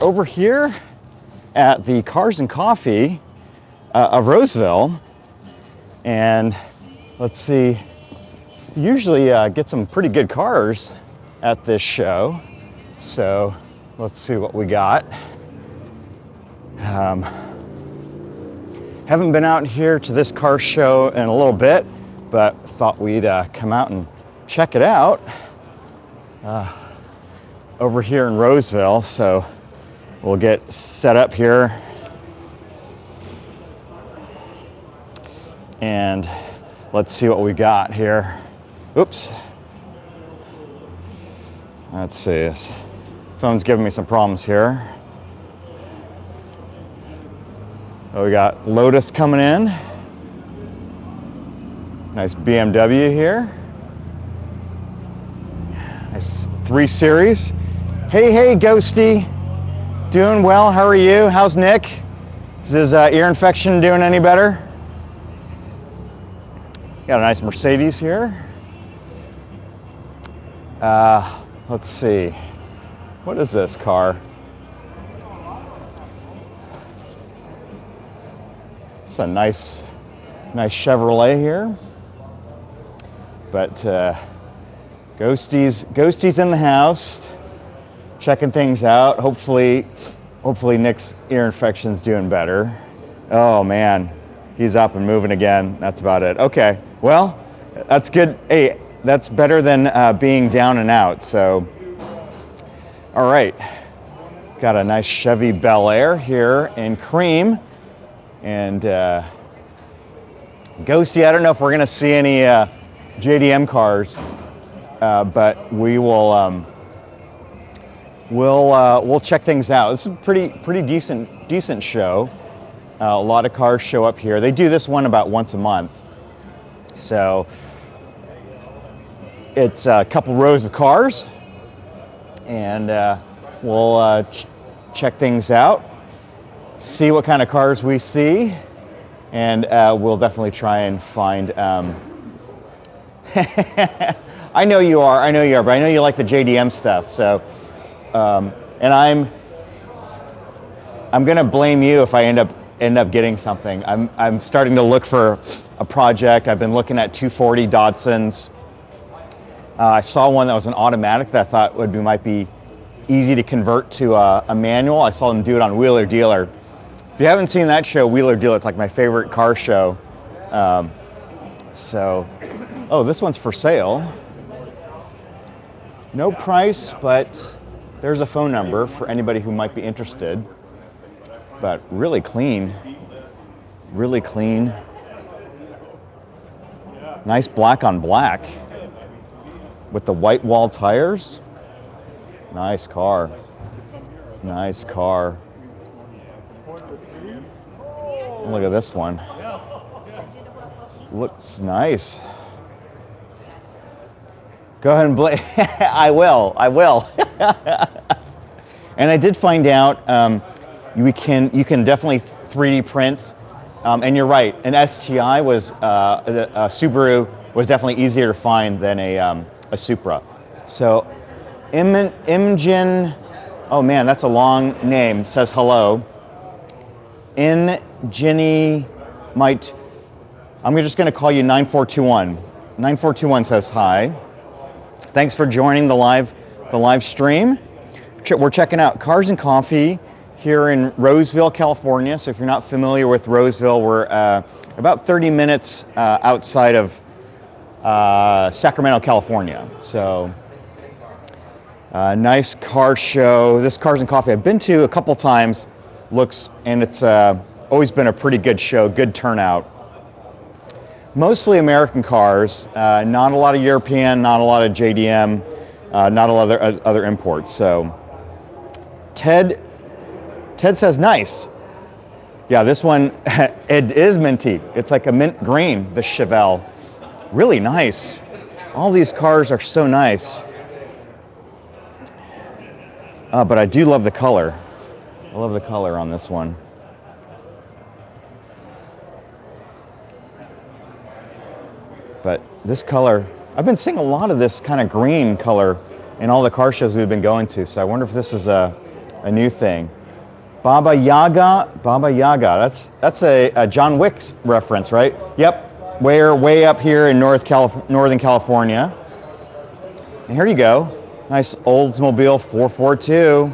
over here at the Cars and Coffee of Roseville, and let's see, usually get some pretty good cars at this show, so let's see what we got. Haven't been out here to this car show in a little bit, but thought we'd come out and check it out over here in Roseville. So we'll get set up here and let's see what we got here. Oops. Let's see, this phone's giving me some problems here. Oh, we got Lotus coming in. Nice BMW here. Nice 3 Series. Hey, Ghosty. Doing well, how are you? How's Nick? Is his ear infection doing any better? Got a nice Mercedes here. Let's see. What is this car? It's a nice Chevrolet here. But Ghosty's in the house, checking things out. Hopefully Nick's ear infection's doing better. Oh man, he's up and moving again. That's about it. Okay, well, that's good. Hey, that's better than being down and out. So, all right, got a nice Chevy Bel Air here in cream. And Ghosty, I don't know if we're gonna see any JDM cars, but we will we'll check things out. This is a pretty decent show. A lot of cars show up here. They do this one about once a month, so it's a couple rows of cars, and we'll check things out. See what kind of cars we see, and we'll definitely try and find. I know you are, but I know you like the JDM stuff. So, and I'm gonna blame you if I end up getting something. I'm starting to look for a project. I've been looking at 240 Datsuns. I saw one that was an automatic that I thought might be easy to convert to a manual. I saw them do it on Wheeler Dealer. If you haven't seen that show, Wheeler Dealer, it's like my favorite car show. Oh, this one's for sale. No price, but there's a phone number for anybody who might be interested. But really clean. Really clean. Nice black on black with the white wall tires. Nice car. Nice car. Look at this one. Looks nice. Go ahead and I will. And I did find out you can definitely 3D print. And you're right. An STI was a Subaru was definitely easier to find than a Supra. So Imogen, oh man, that's a long name. Says hello. Jenny might. I'm just going to call you 9421. 9421 says hi. Thanks for joining the live stream. We're checking out Cars and Coffee here in Roseville, California. So if you're not familiar with Roseville, we're about 30 minutes outside of Sacramento, California. So nice car show. This Cars and Coffee I've been to a couple times. And it's always been a pretty good show, good turnout. Mostly American cars, not a lot of European, not a lot of JDM, not a lot of other imports. So Ted says nice. Yeah, this one, it is minty. It's like a mint green, the Chevelle. Really nice. All these cars are so nice. But I do love the color. I love the color on this one. But this color, I've been seeing a lot of this kind of green color in all the car shows we've been going to. So I wonder if this is a a new thing. Baba Yaga. That's a John Wick reference, right? Yep. We're way up here in Northern California. And here you go. Nice Oldsmobile 442.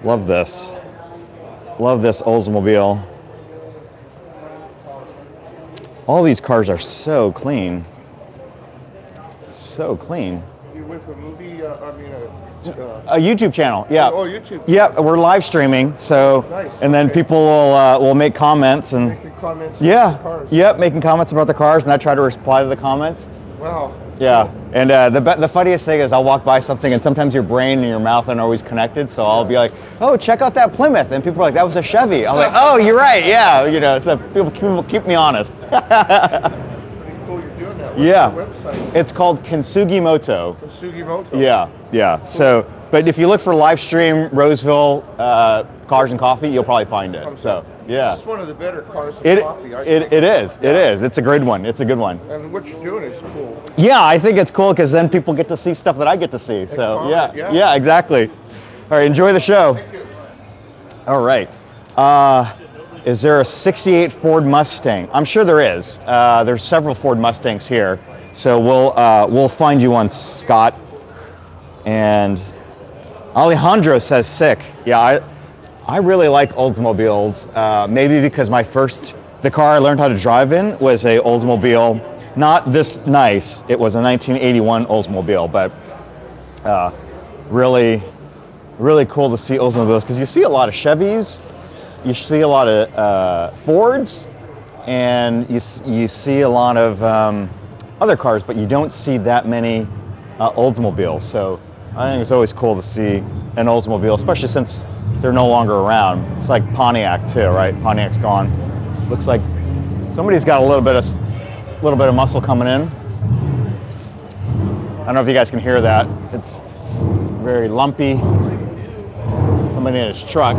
Love this. Love this Oldsmobile. All these cars are so clean. So clean. You with a movie? A YouTube channel, yeah. Oh, YouTube. Yeah, we're live streaming, so Nice. and then Okay. people will make comments and Making comments yeah, about the cars. yep, making comments about the cars, and I try to reply to the comments. Wow. Yeah, and the funniest thing is I'll walk by something, and sometimes your brain and your mouth aren't always connected, so I'll be like, "Oh, check out that Plymouth," and people are like, "That was a Chevy." I'm like, "Oh, you're right, yeah." You know, so people keep me honest. Pretty cool you're doing that. What's Yeah. your website? It's called Kintsugi Moto. Sugimoto. Yeah. So, but if you look for live stream Roseville cars and coffee, you'll probably find it. So, yeah. It's one of the better cars and coffee. I think. It is. It's a good one. It's a good one. And what you're doing is cool. Yeah, I think it's cool because then people get to see stuff that I get to see. So, comment, yeah, exactly. All right, enjoy the show. Thank you. All right. Is there a 68 Ford Mustang? I'm sure there is. There's several Ford Mustangs here. So we'll find you one, Scott. And Alejandro says sick. Yeah, I really like Oldsmobiles. Maybe because the car I learned how to drive in was a Oldsmobile. Not this nice. It was a 1981 Oldsmobile, but really, really cool to see Oldsmobiles because you see a lot of Chevys, you see a lot of Fords, and you see a lot of other cars, but you don't see that many Oldsmobiles. So I think it's always cool to see an Oldsmobile, especially since they're no longer around. It's like Pontiac too, right? Pontiac's gone. Looks like somebody's got a little bit of muscle coming in. I don't know if you guys can hear that. It's very lumpy. Somebody in his truck.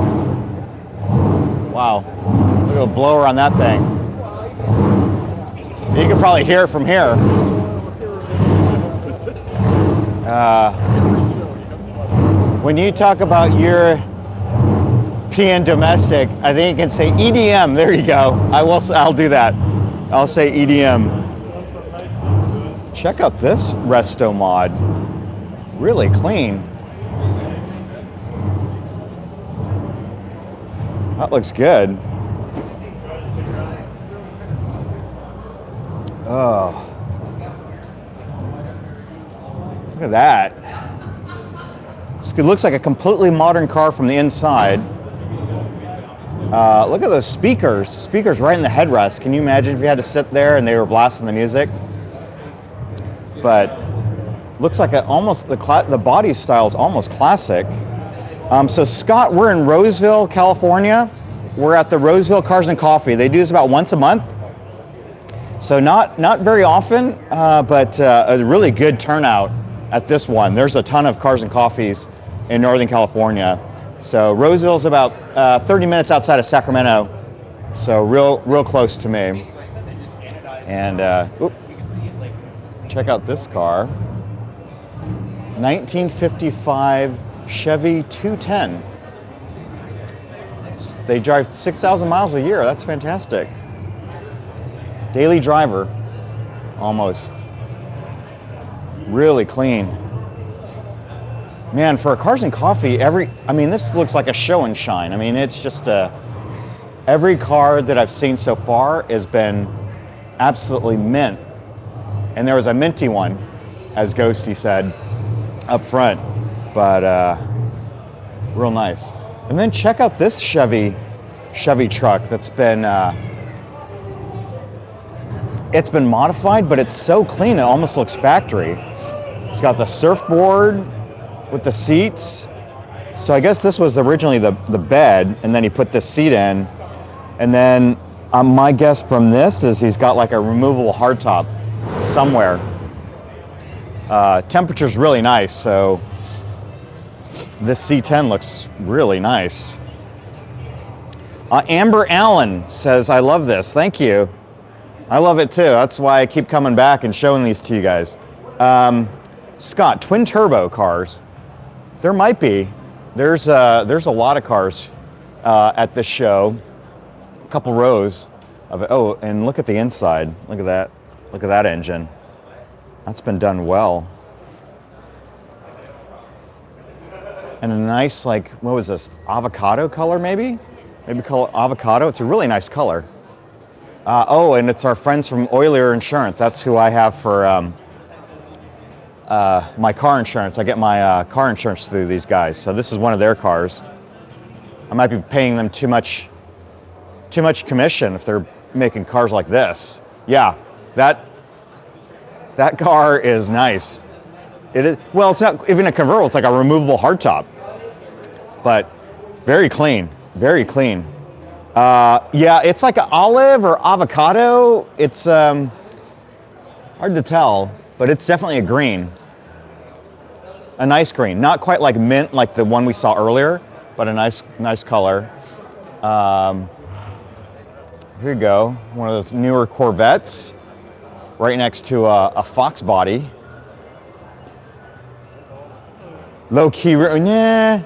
Wow, look at the blower on that thing. You can probably hear it from here. When you talk about European domestic, I think you can say EDM. There you go. I'll do that. I'll say EDM. Check out this resto mod. Really clean. That looks good. Oh. Look at that. It looks like a completely modern car from the inside. Look at those speakers. Speakers right in the headrest. Can you imagine if you had to sit there and they were blasting the music? But looks like the body style is almost classic. So Scott, we're in Roseville, California. We're at the Roseville Cars and Coffee. They do this about once a month. So not very often, but a really good turnout at this one. There's a ton of cars and coffees in Northern California. So Roseville's about 30 minutes outside of Sacramento. So real close to me. And check out this car. 1955 Chevy 210. They drive 6,000 miles a year. That's fantastic. Daily driver, almost. Really clean. Man, for a Cars and Coffee, this looks like a show and shine. I mean, it's just every car that I've seen so far has been absolutely mint. And there was a minty one, as Ghosty said, up front. But real nice. And then check out this Chevy truck that's been it's been modified, but it's so clean it almost looks factory. It's got the surfboard with the seats. So I guess this was originally the bed, and then he put this seat in. And then my guess from this is he's got like a removable hardtop somewhere. Temperature's really nice, so this C10 looks really nice. Amber Allen says, I love this. Thank you. I love it too. That's why I keep coming back and showing these to you guys. Scott, twin turbo cars. There might be. There's a lot of cars at this show. A couple rows of it. Oh, and look at the inside. Look at that. Look at that engine. That's been done well. And a nice, like, what was this? Avocado color, maybe? Maybe call it avocado. It's a really nice color. Oh, and it's our friends from Euler Insurance. That's who I have for my car insurance. I get my car insurance through these guys. So this is one of their cars. I might be paying them too much commission if they're making cars like this. Yeah, that car is nice. It is, well, it's not even a convertible. It's like a removable hardtop, but very clean, very clean. Yeah, it's like an olive or avocado. It's hard to tell, but it's definitely a green. A nice green, not quite like mint like the one we saw earlier, but a nice color. Here you go, one of those newer Corvettes, right next to a Fox body. Low key, yeah.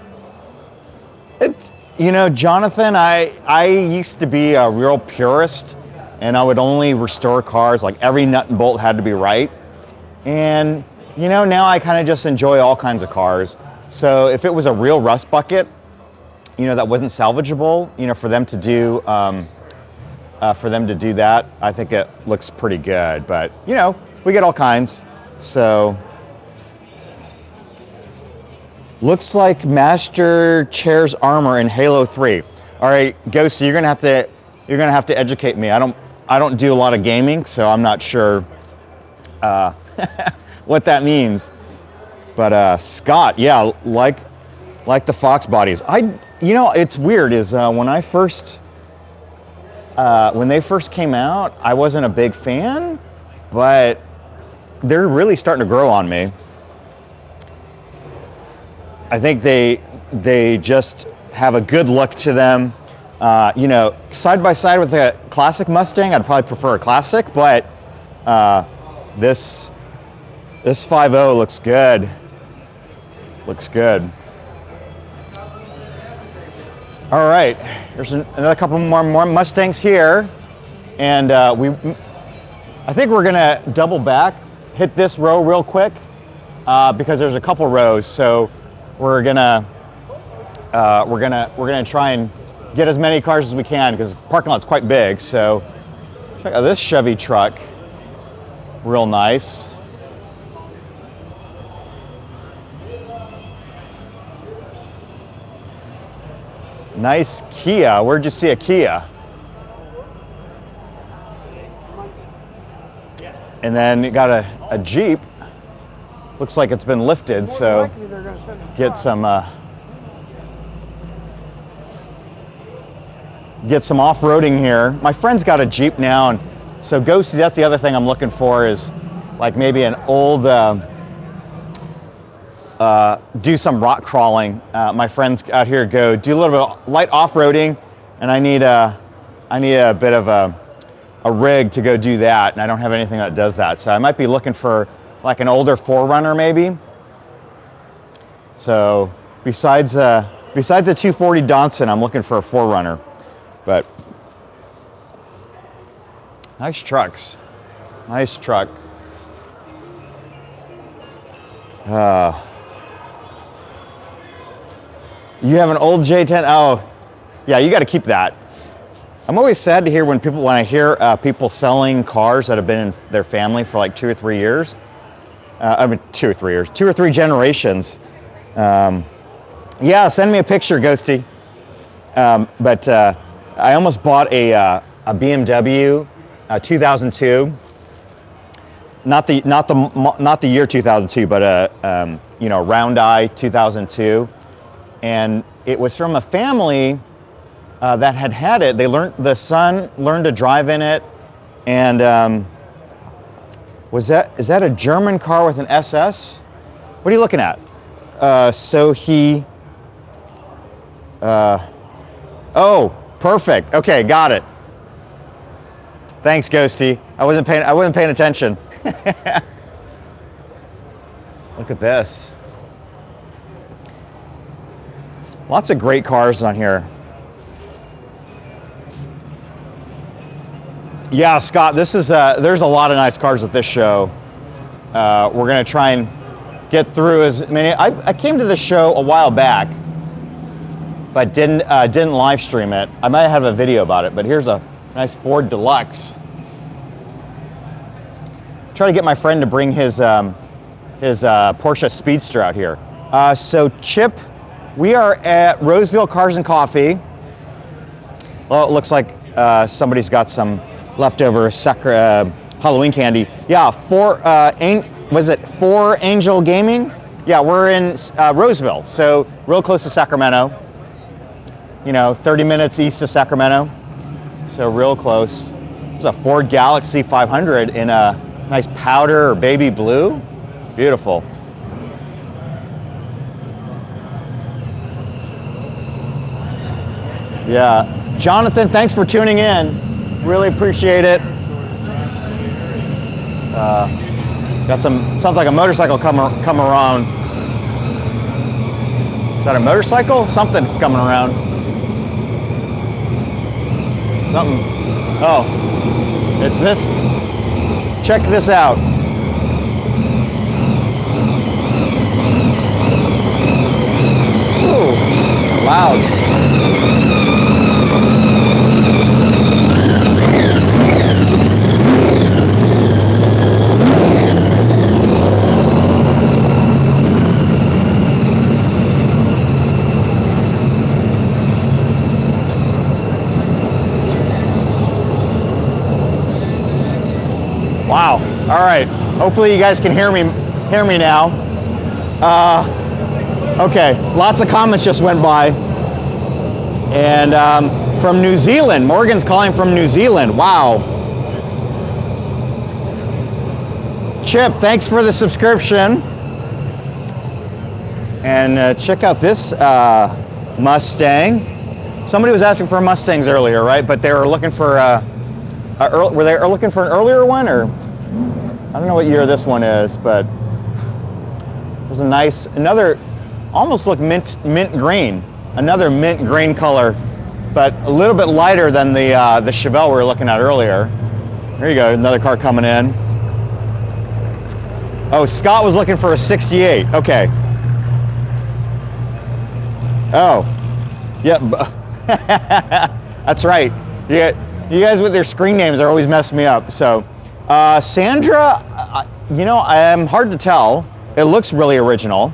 It's, you know, Jonathan, I used to be a real purist, and I would only restore cars, like every nut and bolt had to be right. And, you know, now I kind of just enjoy all kinds of cars. So if it was a real rust bucket, you know, that wasn't salvageable, you know, for them to do that, I think it looks pretty good. But, you know, we get all kinds. So looks like Master Chair's armor in Halo 3. All right, Ghosty, you're gonna have to educate me. I don't do a lot of gaming, so I'm not sure what that means. But Scott, yeah, like the Fox bodies. You know, it's weird is when they first came out, I wasn't a big fan, but they're really starting to grow on me. I think they just have a good look to them. You know, side by side with a classic Mustang, I'd probably prefer a classic, but this 5.0 looks good. Looks good. All right, there's another couple more Mustangs here, and I think we're gonna double back, hit this row real quick because there's a couple rows. So we're gonna try and get as many cars as we can because the parking lot's quite big. So check out this Chevy truck, real nice. Nice Kia. Where'd you see a Kia? And then you got a Jeep. Looks like it's been lifted, so get some off-roading here. My friend's got a Jeep now, and so Ghosty, that's the other thing I'm looking for is like maybe an old do some rock crawling. My friends out here do a little bit of light off-roading, and I need a bit of a rig to go do that, and I don't have anything that does that. So I might be looking for like an older 4Runner maybe. So besides the 240 Datsun, I'm looking for a 4Runner. But nice trucks. Nice truck. You have an old J10? Oh, yeah, you got to keep that. I'm always sad to hear when I hear people selling cars that have been in their family for like 2 or 3 years. I mean, 2 or 3 years, 2 or 3 generations. Yeah, send me a picture, Ghosty. But I almost bought a BMW 2002. Not the year 2002, but a you know, round eye 2002. And it was from a family that had it. The son learned to drive in it, and is that a German car with an SS? What are you looking at? So he, oh, perfect. Okay, got it. Thanks, Ghosty. I wasn't paying attention. Look at this. Lots of great cars on here. Yeah, Scott, this is there's a lot of nice cars at this show. We're gonna try and get through as many. I came to this show a while back, but didn't live stream it. I might have a video about it, but here's a nice Ford Deluxe. Try to get my friend to bring his Porsche Speedster out here. So Chip, we are at Roseville Cars and Coffee. Well, it looks like somebody's got some leftover Halloween candy. Yeah, was it 4 Angel Gaming? Yeah, we're in Roseville, so real close to Sacramento. You know, 30 minutes east of Sacramento, so real close. There's a Ford Galaxy 500 in a nice powder or baby blue. Beautiful. Yeah, Jonathan, thanks for tuning in. Really appreciate it. Got some, sounds like a motorcycle come around. Is that a motorcycle? Something's coming around. Something. Oh, it's this. Check this out. Ooh, loud. Wow. All right. Hopefully you guys can hear me now. Okay. Lots of comments just went by. And from New Zealand, Morgan's calling from New Zealand. Wow. Chip, thanks for the subscription. And check out this Mustang. Somebody was asking for Mustangs earlier, right? But they were looking for were they looking for an earlier one, or I don't know what year this one is, but it was a nice, another, almost look mint green, another mint green color, but a little bit lighter than the Chevelle we were looking at earlier. There you go, another car coming in. Oh, Scott was looking for a 68. Okay. Oh, yeah, that's right. Yeah. You guys with their screen names are always messing me up. So, Sandra, you know, I'm hard to tell. It looks really original.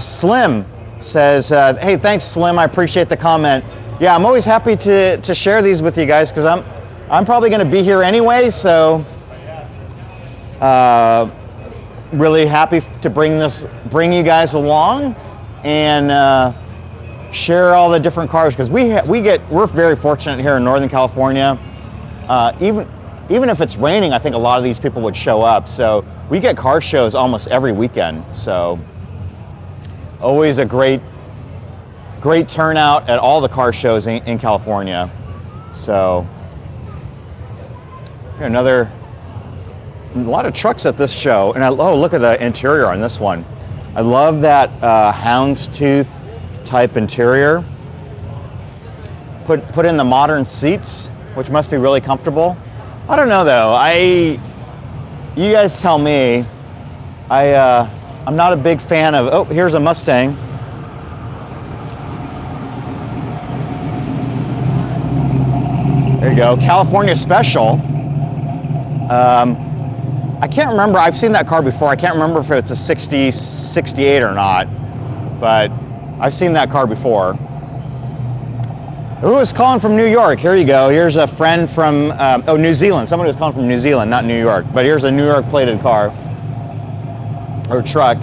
Slim says, hey, thanks, Slim. I appreciate the comment. Yeah, I'm always happy to share these with you guys because I'm probably going to be here anyway. So, really happy to bring you guys along and. Share all the different cars because we're very fortunate here in Northern California. Even if it's raining, I think a lot of these people would show up. So we get car shows almost every weekend. So always a great turnout at all the car shows in California. So here a lot of trucks at this show, and oh, look at the interior on this one. I love that houndstooth type interior. Put in the modern seats, which must be really comfortable. I don't know though. You guys tell me. I'm not a big fan of. Oh, here's a Mustang. There you go, California Special. I can't remember. I've seen that car before. I can't remember if it's a 60, 68 or not, but. I've seen that car before. Who was calling from New York? Here you go. Here's a friend from, New Zealand. Somebody was calling from New Zealand, not New York. But here's a New York plated car or truck.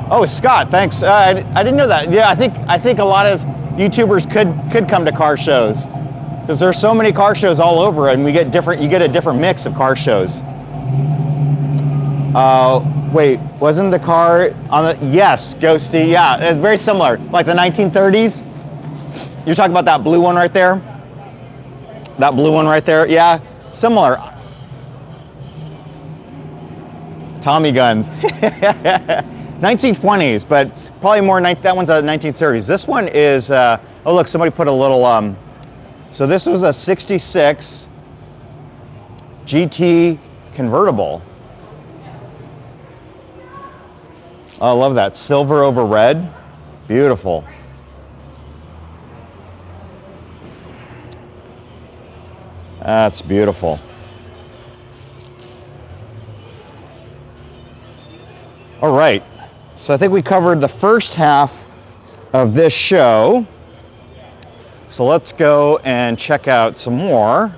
Oh, Scott, thanks. I didn't know that. Yeah, I think a lot of YouTubers could come to car shows because there's so many car shows all over, and you get a different mix of car shows. Wait, wasn't the car on the, yes, Ghosty, yeah, it's very similar, like the 1930s. You're talking about that blue one right there? That blue one right there, yeah, similar. Tommy guns. 1920s, but probably more, that one's a 1930s. This one is, oh look, somebody put a little, so this was a 66 GT convertible. Oh, I love that, silver over red, beautiful. That's beautiful. All right, so I think we covered the first half of this show. So let's go and check out some more.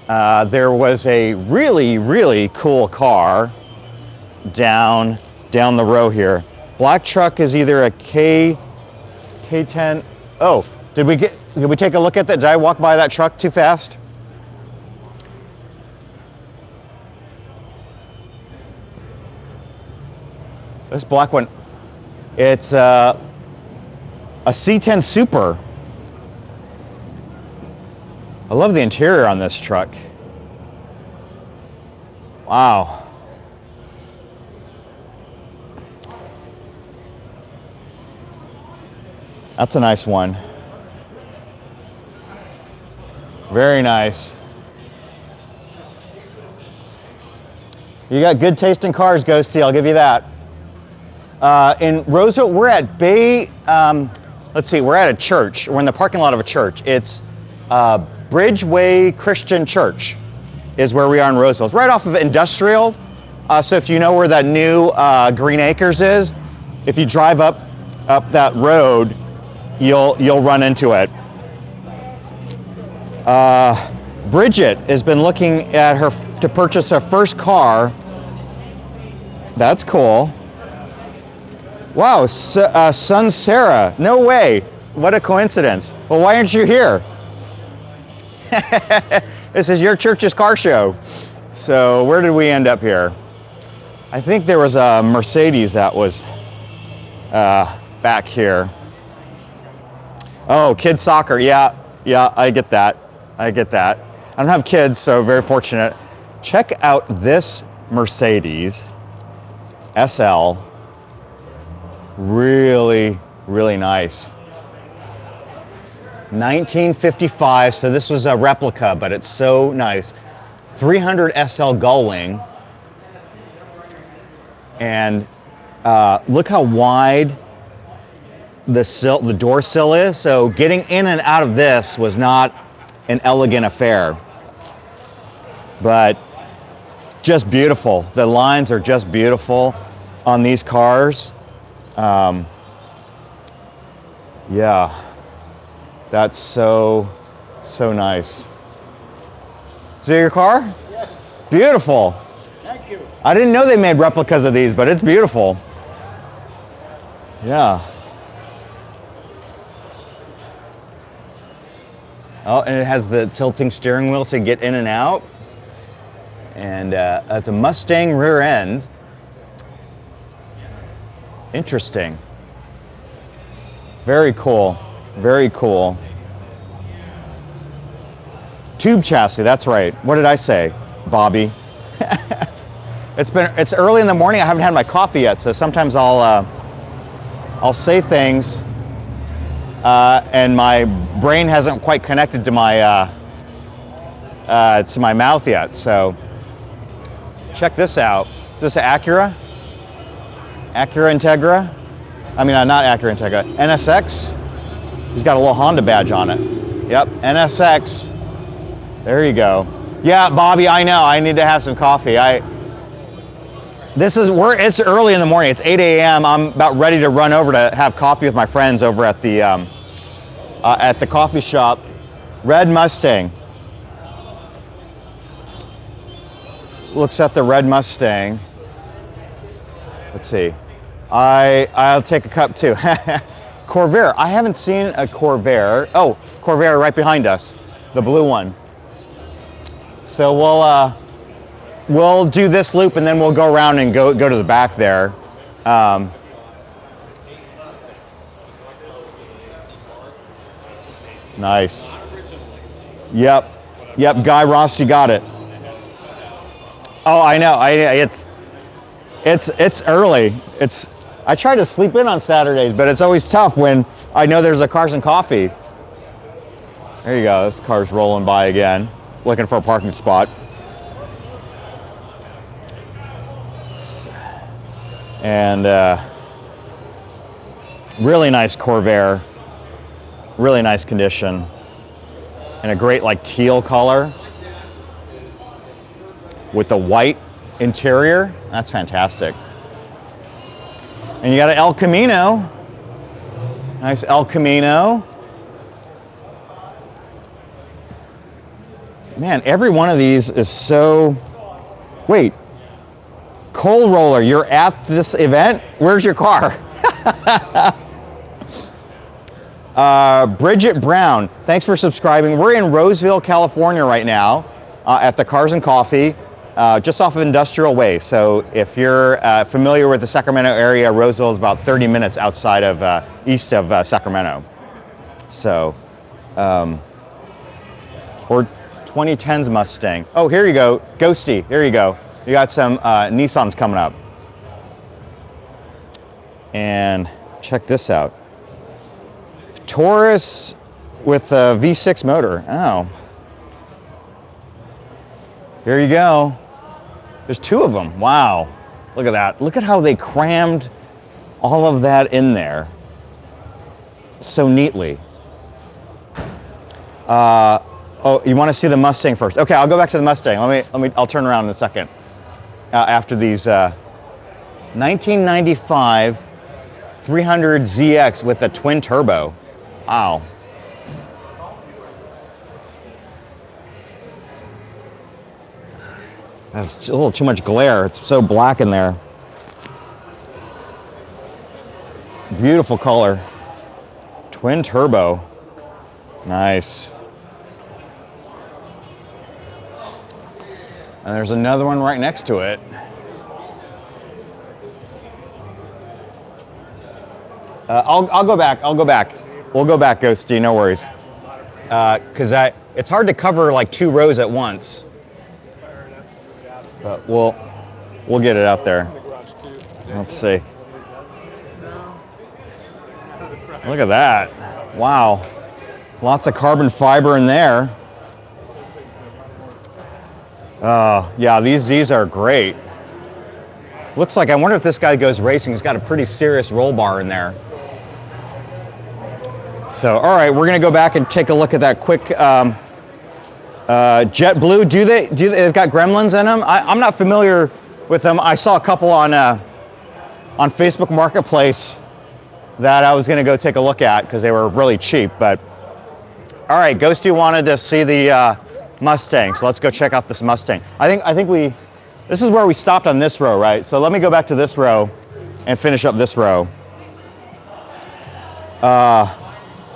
There was a really, really cool car down the row here. Black truck is either a K10. Oh, did we take a look at that? Did I walk by that truck too fast? This black one, it's a C10 Super. I love the interior on this truck. Wow. That's a nice one. Very nice. You got good taste in cars, Ghosty, I'll give you that. In Roseville, we're at let's see, we're at a church. We're in the parking lot of a church. It's Bridgeway Christian Church is where we are in Roseville. It's right off of Industrial. So if you know where that new Green Acres is, if you drive up that road, you'll run into it. Bridget has been looking at to purchase her first car. That's cool. Wow, son Sarah. No way. What a coincidence. Well, why aren't you here? This is your church's car show. So where did we end up here? I think there was a Mercedes that was back here. Oh, kids soccer. Yeah, I get that. I don't have kids, so very fortunate. Check out this Mercedes SL. Really, really nice. 1955, so this was a replica, but it's so nice. 300 SL gullwing. And look how wide the door sill is. So getting in and out of this was not an elegant affair. But just beautiful. The lines are just beautiful on these cars. Yeah, that's so nice. Is it your car? Yes. Beautiful. Thank you. I didn't know they made replicas of these, but it's beautiful. Yeah. Oh, and it has the tilting steering wheel so you get in and out. And it's a Mustang rear end. Interesting. Very cool. Very cool. Tube chassis, that's right. What did I say, Bobby? It's early in the morning. I haven't had my coffee yet, so sometimes I'll say things and my brain hasn't quite connected to my mouth yet. So check this out. Is this an Acura? Acura Integra? I mean, not Acura Integra. NSX? He's got a little Honda badge on it. Yep, NSX. There you go. Yeah, Bobby, I know. I need to have some coffee. It's early in the morning. It's 8 a.m. I'm about ready to run over to have coffee with my friends over at the coffee shop. Red Mustang. Looks at the red Mustang. Let's see. I'll take a cup too. Corvair. I haven't seen a Corvair. Oh, Corvair right behind us, the blue one. So we'll do this loop and then we'll go around and go to the back there. Nice. Yep. Guy Ross, you got it. Oh, I know. It's early. I try to sleep in on Saturdays, but it's always tough when I know there's a Cars and Coffee. There you go. This car's rolling by again, looking for a parking spot. And really nice Corvair, really nice condition, and a great like teal color with the white interior. That's fantastic. And you got an El Camino, nice El Camino. Man, every one of these is so. Wait, Coal Roller, you're at this event? Where's your car? Bridget Brown, thanks for subscribing. We're in Roseville, California right now at the Cars and Coffee, just off of Industrial Way. So if you're familiar with the Sacramento area, Roseville is about 30 minutes outside of, east of Sacramento. So, or 2010's Mustang. Oh, here you go, Ghosty, here you go. You got some Nissans coming up. And check this out. Taurus with a V6 motor. Oh. Here you go. There's two of them. Wow. Look at that. Look at how they crammed all of that in there so neatly. Oh, you want to see the Mustang first? Okay, I'll go back to the Mustang. I'll turn around in a second. After these 1995 300ZX with a twin turbo. Wow. That's a little too much glare. It's so black in there. Beautiful color. Twin turbo. Nice. And there's another one right next to it. I'll go back. We'll go back, Ghosty, no worries. Because it's hard to cover like two rows at once. But we'll get it out there. Let's see. Look at that. Wow. Lots of carbon fiber in there. Yeah, these are great. Looks like, I wonder if this guy goes racing. He's got a pretty serious roll bar in there. So, all right, we're gonna go back and take a look at that quick JetBlue. They've got gremlins in them? I'm not familiar with them. I saw a couple on Facebook Marketplace that I was gonna go take a look at because they were really cheap. But all right, Ghosty wanted to see the Mustang, so let's go check out this Mustang. I think this is where we stopped on this row, right? So let me go back to this row and finish up this row.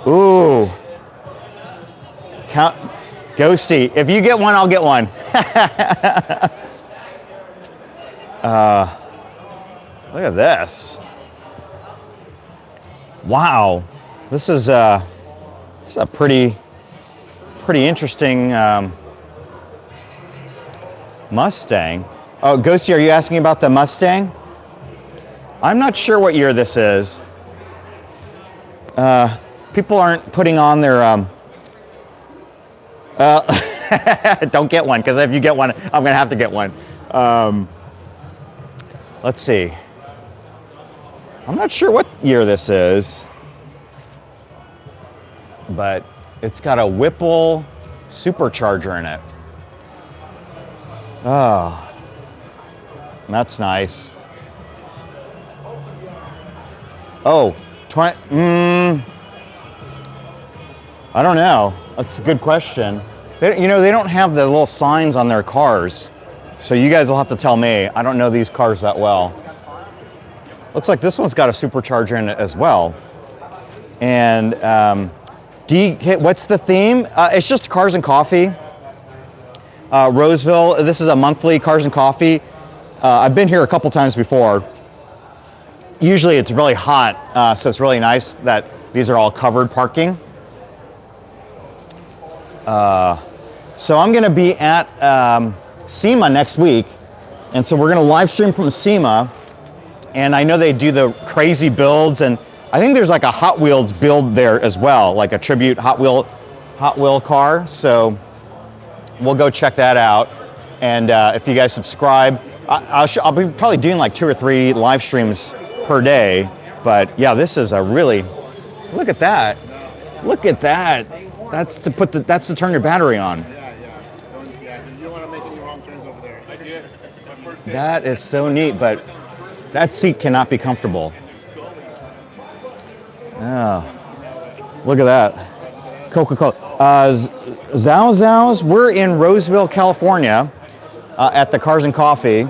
Ooh. Ghosty, if you get one, I'll get one. Look at this. Wow. This is a pretty interesting Mustang. Oh, Ghosty, are you asking about the Mustang? I'm not sure what year this is. People aren't putting on their don't get one, because if you get one, I'm gonna have to get one. Let's see. I'm not sure what year this is, but it's got a Whipple supercharger in it. Oh, that's nice. Oh, I don't know. That's a good question. They don't have the little signs on their cars, so you guys will have to tell me. I don't know these cars that well. Looks like this one's got a supercharger in it as well. And what's the theme? It's just Cars and Coffee. Roseville, this is a monthly Cars and Coffee. I've been here a couple times before. Usually it's really hot, so it's really nice that these are all covered parking. So I'm gonna be at SEMA next week, And so we're going to live stream from SEMA, and I know they do the crazy builds, and I think there's like a Hot Wheels build there as well, like a tribute Hot Wheel car. So we'll go check that out. And if you guys subscribe, I'll be probably doing like 2 or 3 live streams per day. But yeah, this is a really, look at that. Look at that. That's to turn your battery on. Yeah. You don't want to make any wrong turns over there. I did. That is so neat, but that seat cannot be comfortable. Oh, look at that. Coca-Cola. Zao Zhao's, we're in Roseville, California, at the Cars and Coffee,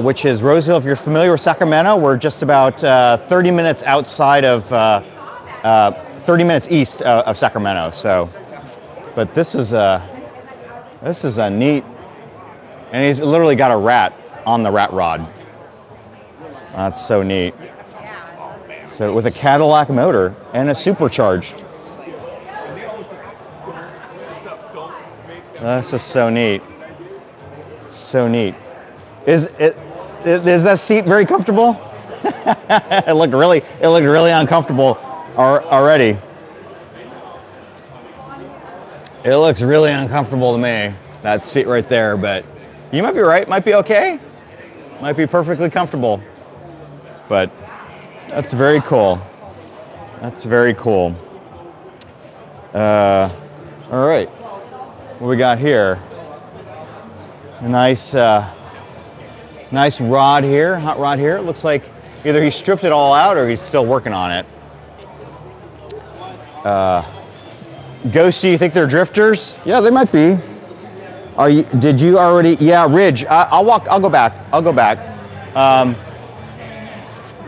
which is Roseville. If you're familiar with Sacramento, we're just about 30 minutes outside of, 30 minutes east of Sacramento. So, but this is a neat, and he's literally got a rat on the rat rod. That's so neat. So with a Cadillac motor and a supercharged. This is so neat. So neat. Is that seat very comfortable? It looked really uncomfortable already. It looks really uncomfortable to me, that seat right there, but you might be right, might be okay. Might be perfectly comfortable. But that's very cool. That's very cool. All right, what we got here? A nice rod here, hot rod here. It looks like either he stripped it all out or he's still working on it. Ghost, do you think they're drifters? Yeah, they might be. Did you already? Yeah, Ridge. I'll go back.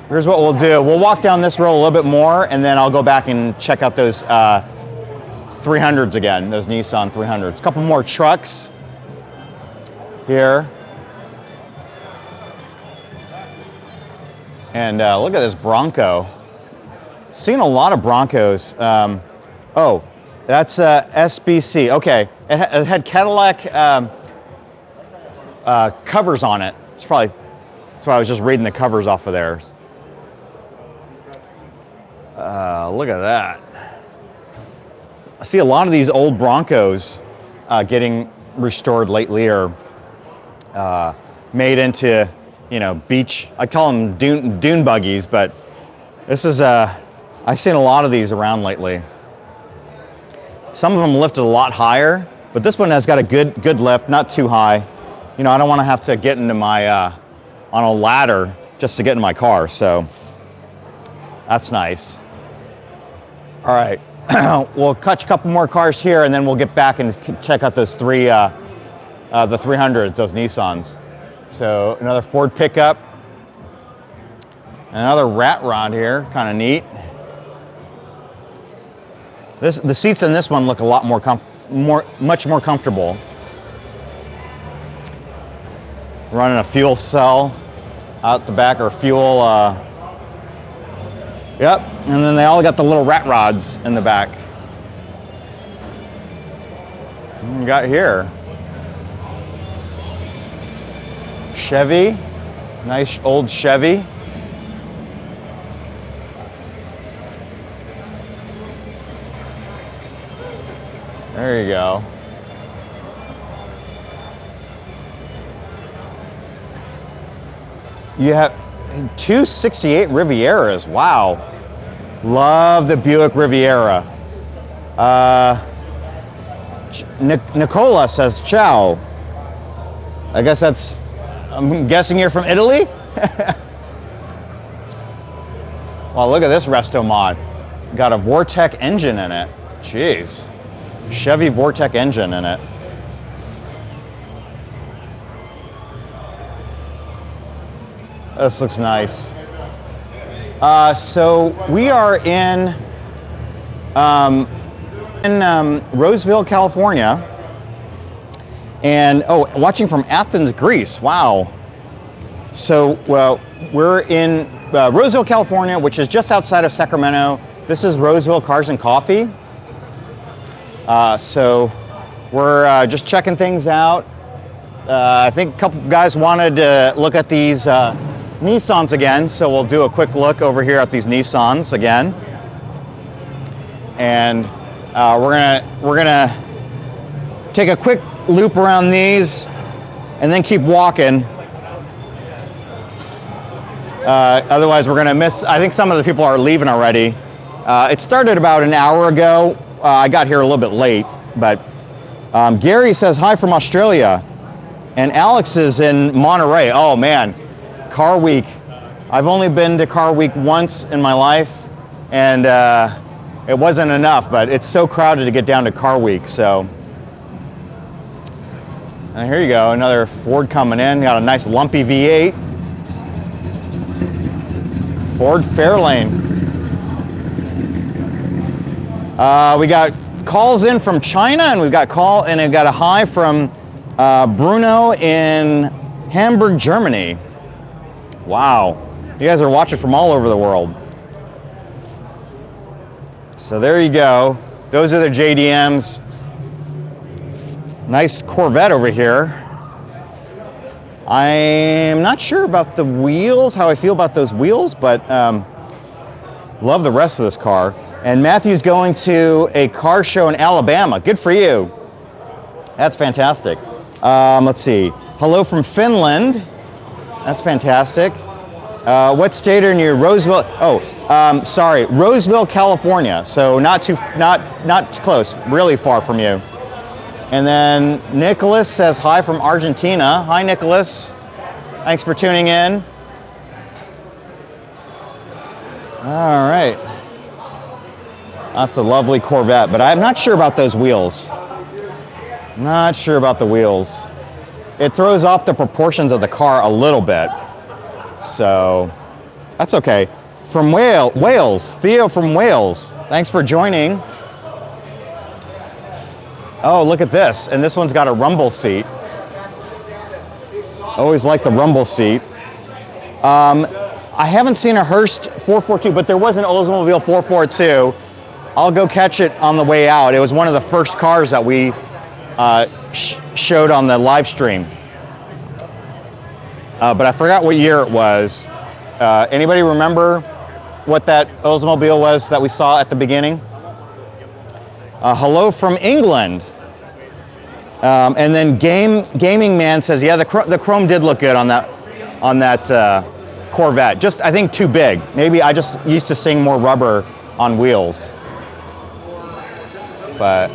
Here's what we'll do. We'll walk down this road a little bit more, and then I'll go back and check out those 300s again, those Nissan 300s. A couple more trucks here. And look at this Bronco. Seen a lot of Broncos. Oh, that's SBC. Okay, it had Cadillac covers on it. That's why I was just reading the covers off of there. Look at that. I see a lot of these old Broncos getting restored lately, or made into, beach. I call them dune buggies, but this is I've seen a lot of these around lately. Some of them lifted a lot higher, but this one has got a good lift, not too high. I don't want to have to get into my on a ladder just to get in my car, so that's nice. All right, we'll catch a couple more cars here, and then we'll get back and check out those the 300s, those Nissans. So another Ford pickup, another rat rod here, kind of neat. The seats in this one look a lot much more comfortable. Running a fuel cell out the back, or fuel. Yep, and then they all got the little rat rods in the back. What we got here? Chevy, nice old Chevy. There you go. You have 268 Rivieras. Wow. Love the Buick Riviera. Nicola says ciao. I guess I'm guessing you're from Italy? Well, look at this resto mod. Got a Vortec engine in it. Jeez. Chevy Vortec engine in it. This looks nice. So we are in Roseville, California, and watching from Athens, Greece. Wow. So we're in Roseville, California, which is just outside of Sacramento. This is Roseville Cars and Coffee. So we're just checking things out. I think a couple guys wanted to look at these Nissans again, so we'll do a quick look over here at these Nissans again. And we're gonna take a quick loop around these and then keep walking. Otherwise we're gonna miss, I think some of the people are leaving already. It started about an hour ago. I got here a little bit late, but Gary says hi from Australia. And Alex is in Monterey. Oh man, Car Week. I've only been to Car Week once in my life, and it wasn't enough, but it's so crowded to get down to Car Week, so. And here you go, another Ford coming in. Got a nice lumpy V8. Ford Fairlane. We got calls in from China, and we've got a hi from Bruno in Hamburg, Germany. Wow, you guys are watching from all over the world. So there you go. Those are the JDMs. Nice Corvette over here. I'm not sure about the wheels, how I feel about those wheels, but love the rest of this car. And Matthew's going to a car show in Alabama. Good for you. That's fantastic. Let's see. Hello from Finland. That's fantastic. What state are you? Roseville. Oh, sorry, Roseville, California. So not close. Really far from you. And then Nicholas says hi from Argentina. Hi, Nicholas. Thanks for tuning in. All right. That's a lovely Corvette, but I'm not sure about those wheels. Not sure about the wheels. It throws off the proportions of the car a little bit. So that's okay. From Wales, Theo from Wales. Thanks for joining. Oh, look at this. And this one's got a rumble seat. Always like the rumble seat. I haven't seen a Hurst 442, but there was an Oldsmobile 442. I'll go catch it on the way out. It was one of the first cars that we showed on the live stream. But I forgot what year it was. Anybody remember what that Oldsmobile was that we saw at the beginning? Hello from England. And then Gaming Man says, yeah, the chrome did look good on that Corvette. Just, I think, too big. Maybe I just used to seeing more rubber on wheels. But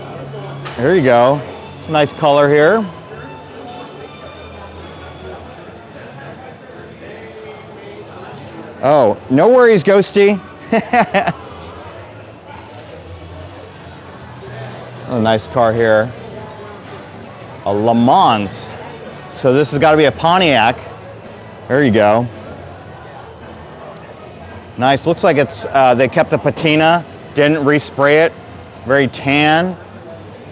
here you go. Nice color here. Oh, no worries, Ghosty. A nice car here. A Le Mans. So this has got to be a Pontiac. There you go. Nice. Looks like it's they kept the patina, didn't respray it. Very tan.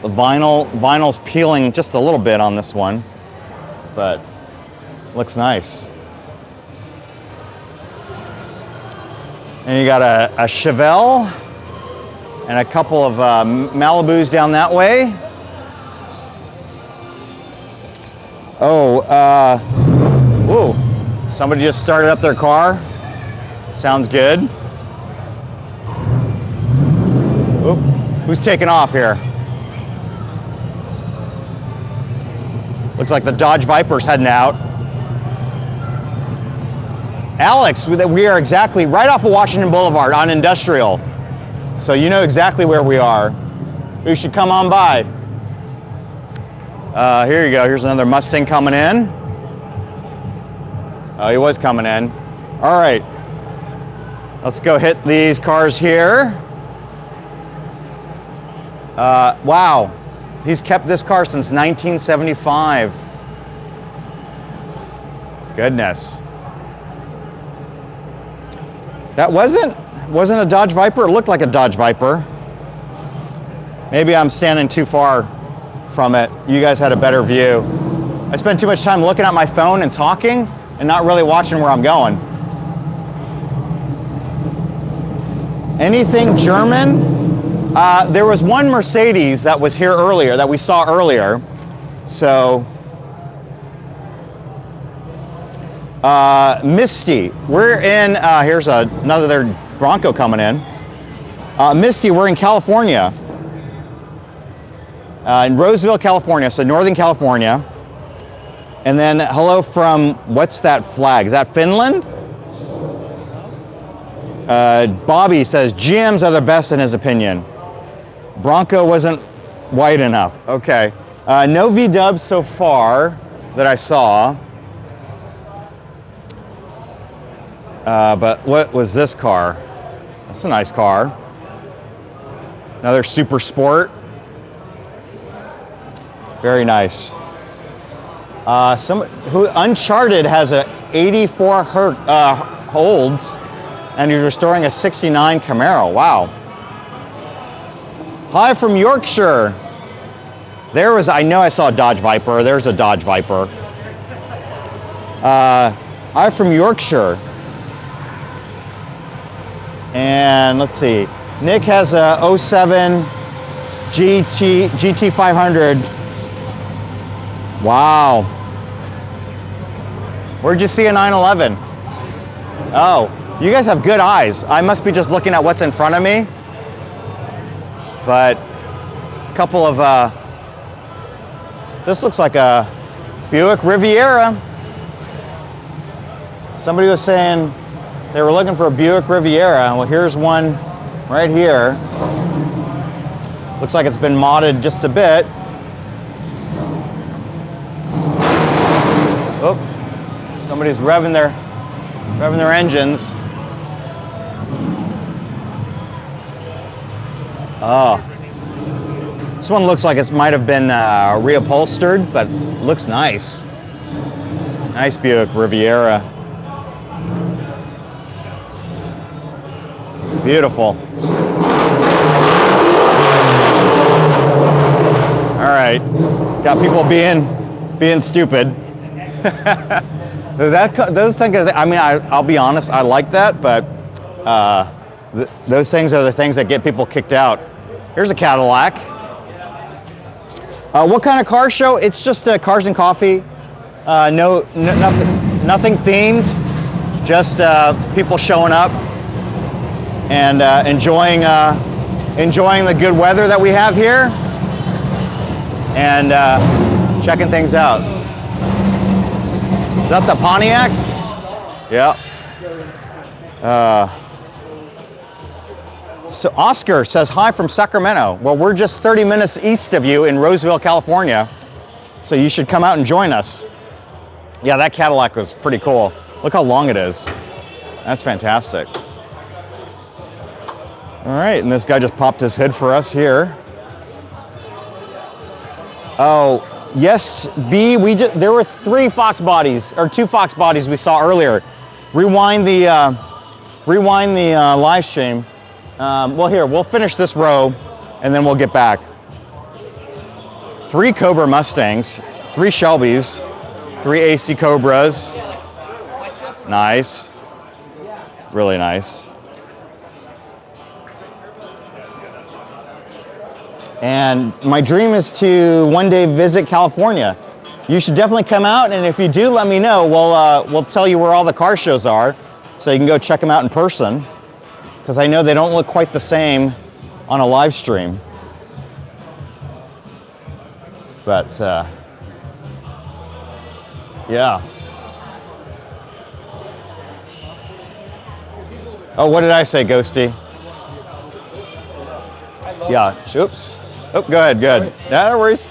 The vinyl's peeling just a little bit on this one, but looks nice. And you got a Chevelle and a couple of Malibus down that way. Oh, whoa, somebody just started up their car. Sounds good. Oop, who's taking off here? Looks like the Dodge Viper's heading out. Alex, we are exactly right off of Washington Boulevard on Industrial. So you know exactly where we are. You should come on by. Here you go. Here's another Mustang coming in. Oh, he was coming in. All right. Let's go hit these cars here. Wow. He's kept this car since 1975. Goodness. That wasn't a Dodge Viper. It looked like a Dodge Viper. Maybe I'm standing too far from it. You guys had a better view. I spent too much time looking at my phone and talking and not really watching where I'm going. Anything German? There was one Mercedes that was here earlier, that we saw earlier. So Misty, we're in, here's another Bronco coming in. Misty, we're in California. In Roseville, California, so Northern California. And then hello from, what's that flag? Is that Finland? Bobby says GMs are the best in his opinion. Bronco wasn't white enough. Okay. No V-dubs so far that I saw. But what was this car? That's a nice car. Another super sport. Very nice. Uncharted has a 84 holds, and he's restoring a 69 Camaro. Wow. Hi from Yorkshire. I know I saw a Dodge Viper. There's a Dodge Viper. Hi from Yorkshire. And let's see. Nick has a 07 GT 500. Wow. Where'd you see a 911? Oh, you guys have good eyes. I must be just looking at what's in front of me. But a couple of, this looks like a Buick Riviera. Somebody was saying they were looking for a Buick Riviera. Well, here's one right here. Looks like it's been modded just a bit. Oh, somebody's revving their engines. Oh, this one looks like it might have been reupholstered, but looks nice. Nice Buick Riviera. Beautiful. All right, got people being stupid. Those things, I mean, I'll be honest, I like that, but those things are the things that get people kicked out. Here's a Cadillac. What kind of car show? It's just cars and coffee. Nothing themed. Just people showing up and enjoying the good weather that we have here, and checking things out. Is that the Pontiac? Yeah. So Oscar says hi from Sacramento. Well, we're just 30 minutes east of you in Roseville, California. So you should come out and join us. Yeah, that Cadillac was pretty cool. Look how long it is. That's fantastic. All right, and this guy just popped his hood for us here. Oh, yes, B, there were 3 Fox bodies, or 2 Fox bodies we saw earlier. Rewind the live stream. Well, here, we'll finish this row, and then we'll get back. 3 Cobra Mustangs, 3 Shelbys, 3 AC Cobras. Nice. Really nice. And my dream is to one day visit California. You should definitely come out, and if you do, let me know. We'll tell you where all the car shows are, so you can go check them out in person, because I know they don't look quite the same on a live stream. But yeah. Oh, what did I say, Ghosty? Yeah, oops. Oh, go ahead, good. No worries.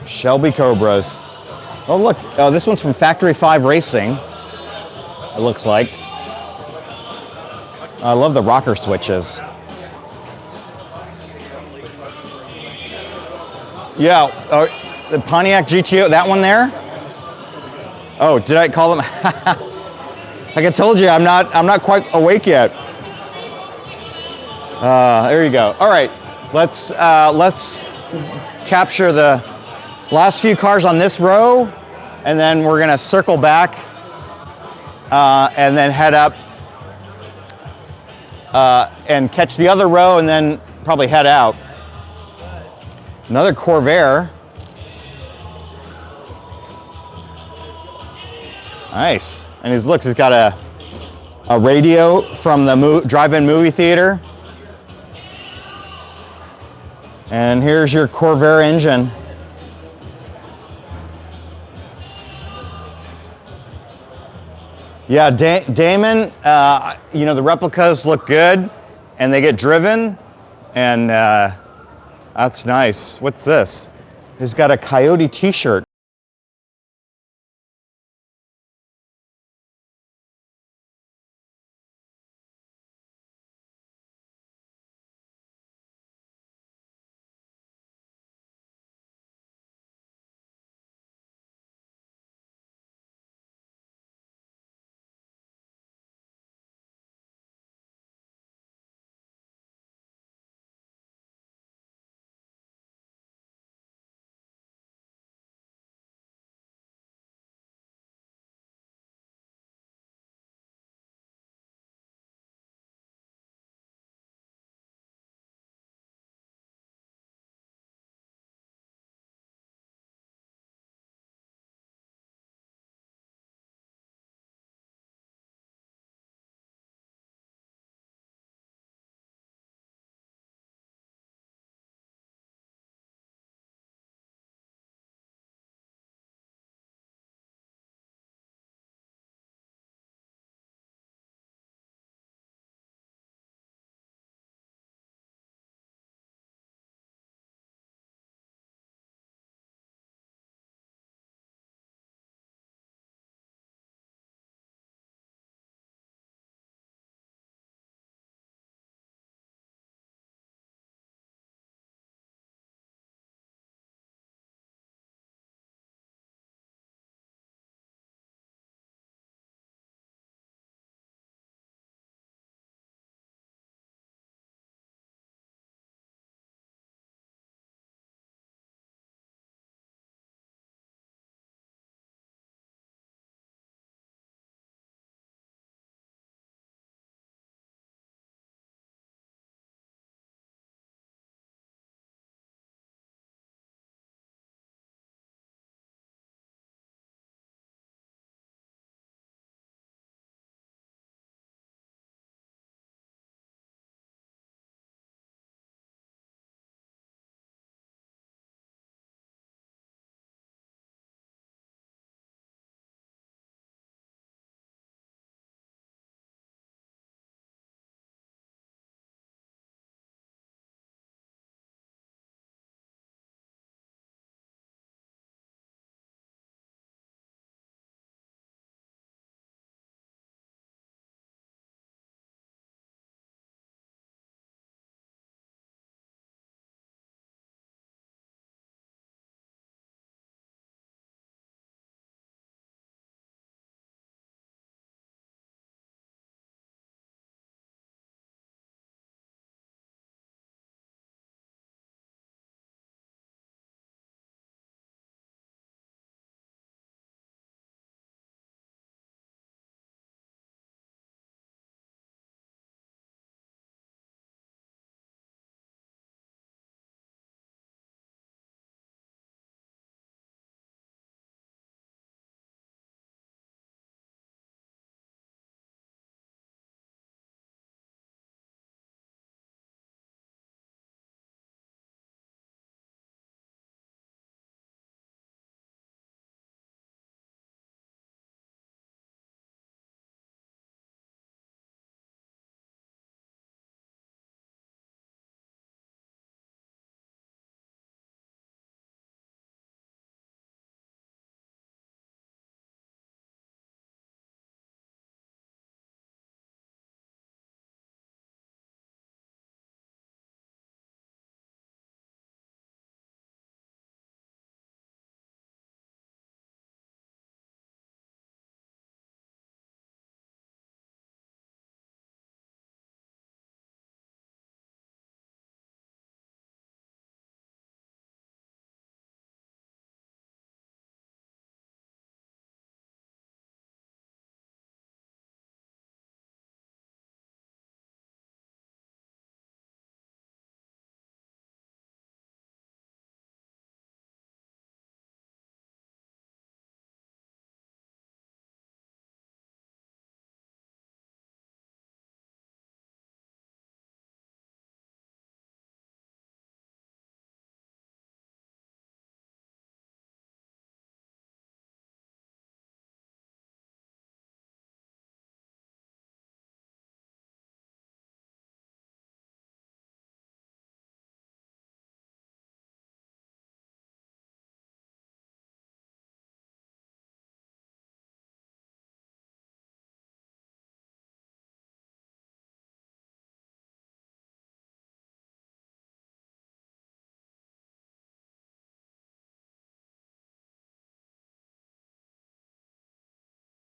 Shelby Cobras. Oh, look. Oh, this one's from Factory 5 Racing, it looks like. I love the rocker switches. Yeah, the Pontiac GTO, that one there? Oh, did I call them? Like I told you, I'm not quite awake yet. There you go. All right, let's capture the last few cars on this row, and then we're gonna circle back and then head up and catch the other row, and then probably head out. Another Corvair. Nice. And he's got a radio from the drive-in movie theater. And here's your Corvair engine. Yeah, Damon, you know, the replicas look good and they get driven, and that's nice. What's this? He's got a Coyote t-shirt.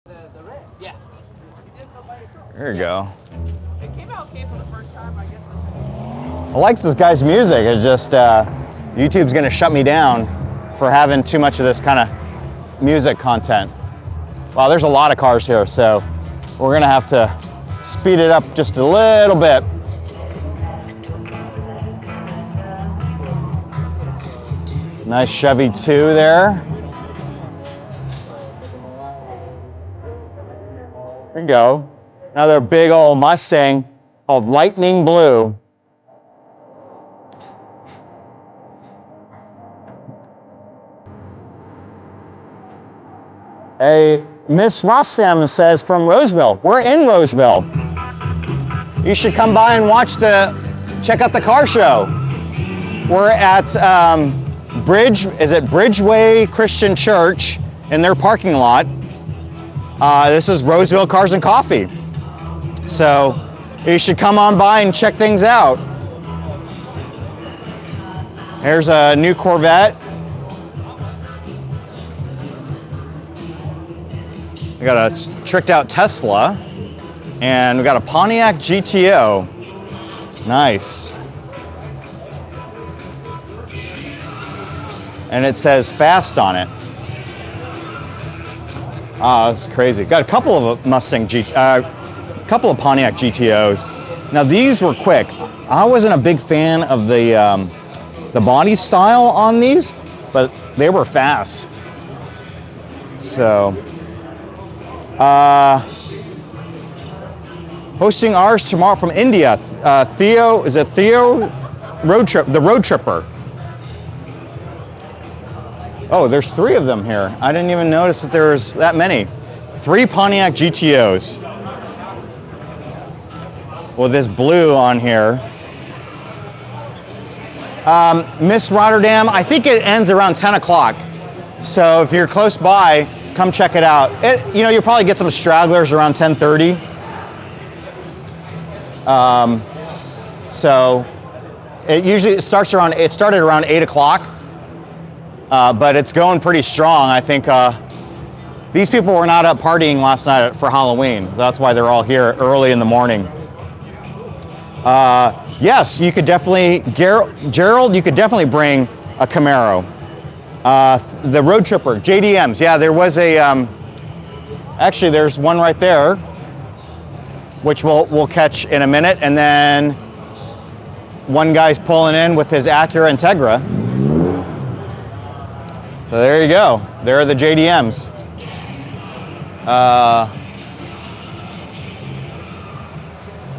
The red, yeah. He didn't come by your truck. There you go. It came out okay for the first time, I guess. I like this guy's music. It's just YouTube's gonna shut me down for having too much of this kind of music content. Wow, there's a lot of cars here, so we're gonna have to speed it up just a little bit. Nice Chevy 2 there. There you go. Another big old Mustang called Lightning Blue. Hey, Miss Rostam says from Roseville. We're in Roseville. You should come by and check out the car show. We're at Bridgeway Christian Church in their parking lot. This is Roseville Cars and Coffee. So you should come on by and check things out. Here's a new Corvette. We got a tricked out Tesla, and we got a Pontiac GTO. Nice. And it says fast on it. Ah, that's crazy. Got a couple of couple of Pontiac GTOs. Now these were quick. I wasn't a big fan of the body style on these, but they were fast. So. Hosting ours tomorrow from India. Theo, is it Theo? Road Trip, the Road Tripper. Oh, there's 3 of them here. I didn't even notice that there was that many. 3 Pontiac GTOs. With this blue on here. Miss Rotterdam, I think it ends around 10 o'clock. So if you're close by, come check it out. You'll probably get some stragglers around 10:30. So it started around 8 o'clock, but it's going pretty strong. I think these people were not up partying last night for Halloween. That's why they're all here early in the morning. Yes, you could definitely, Gerald, you could definitely bring a Camaro. The Road Tripper, JDMs. Yeah, there was actually there's one right there, which we'll catch in a minute, and then one guy's pulling in with his Acura Integra. So there you go. There are the JDMs.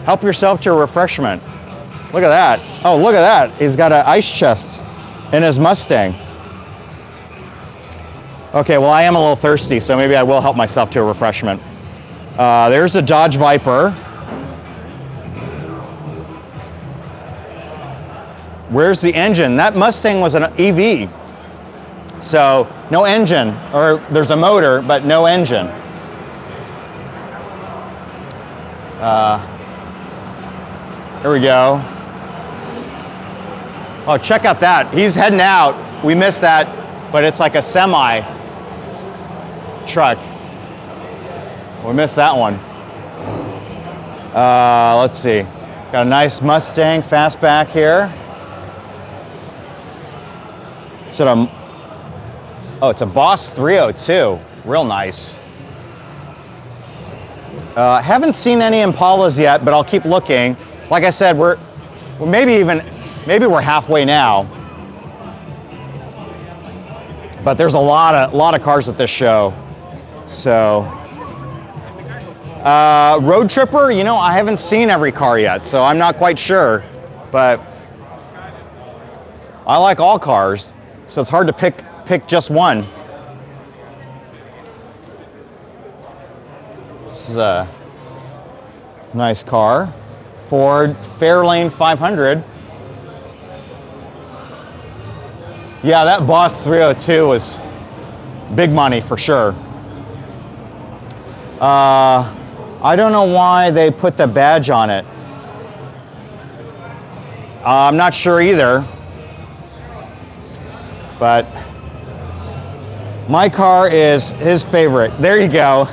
Help yourself to a refreshment. Look at that. Oh, look at that. He's got an ice chest in his Mustang. Okay, well, I am a little thirsty, so maybe I will help myself to a refreshment. There's the Dodge Viper. Where's the engine? That Mustang was an EV. So, no engine, or there's a motor, but no engine. Here we go. Oh, check out that. He's heading out. We missed that, but it's like a semi truck. We missed that one. Let's see. Got a nice Mustang fastback here. It's a Boss 302. Real nice. Haven't seen any Impalas yet, but I'll keep looking. Like I said, maybe we're halfway now. But there's a lot of cars at this show. So, Road Tripper, I haven't seen every car yet, so I'm not quite sure. But I like all cars, so it's hard to pick just one. This is a nice car. Ford Fairlane 500. Yeah, that Boss 302 was big money for sure. I don't know why they put the badge on it. I'm not sure either. But My car is his favorite. There you go.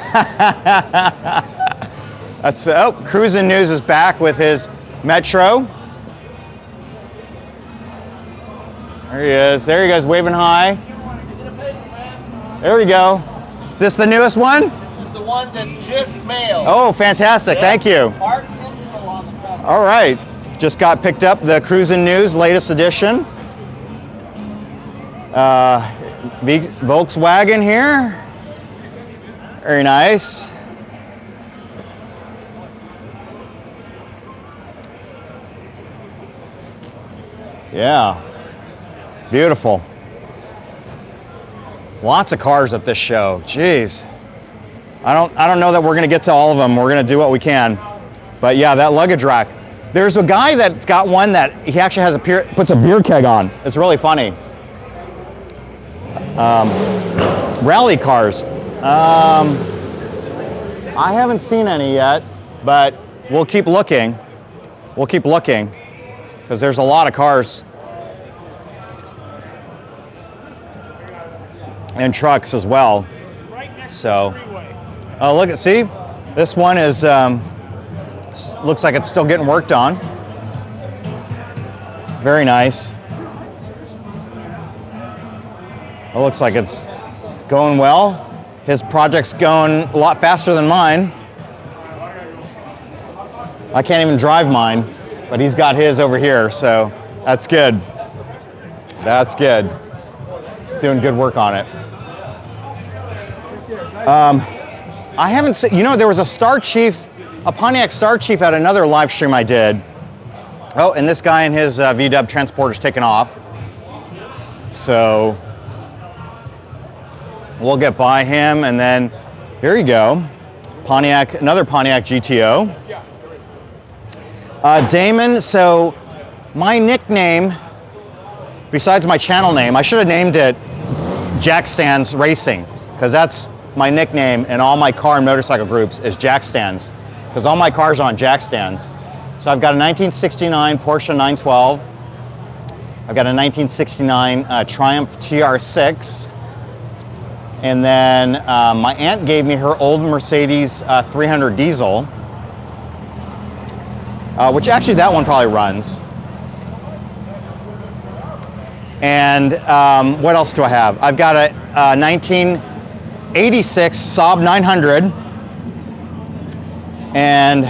That's Cruisin' News is back with his Metro. There he is. There he goes, waving hi. There we go. Is this the newest one? This is the one that's just mailed. Oh, fantastic. Thank you. Art pencil on the cover. All right. Just got picked up, the Cruisin' News latest edition. Volkswagen here. Very nice. Yeah. Beautiful. Lots of cars at this show. Jeez. I don't know that we're gonna get to all of them. We're gonna do what we can. But yeah, that luggage rack. There's a guy that's got one that he actually has puts a beer keg on. It's really funny. Rally cars. I haven't seen any yet, but we'll keep looking. We'll keep looking because there's a lot of cars and trucks as well. So, look at, see, this one is looks like it's still getting worked on. Very nice. It looks like it's going well. His project's going a lot faster than mine. I can't even drive mine, but he's got his over here, so that's good. That's good. He's doing good work on it. I haven't seen, you know, there was a Pontiac Star Chief at another live stream I did. Oh, and this guy and his VW transporter's taken off. So we'll get by him, and then here you go. Another Pontiac GTO. Damon, so my nickname, besides my channel name, I should have named it Jack Stands Racing, because that's my nickname in all my car and motorcycle groups is Jack Stands, because all my cars are on Jack Stands. So I've got a 1969 Porsche 912. I've got a 1969 Triumph TR6. And then my aunt gave me her old Mercedes 300 diesel, which actually that one probably runs. And what else do I have? I've got a 1986 Saab 900. And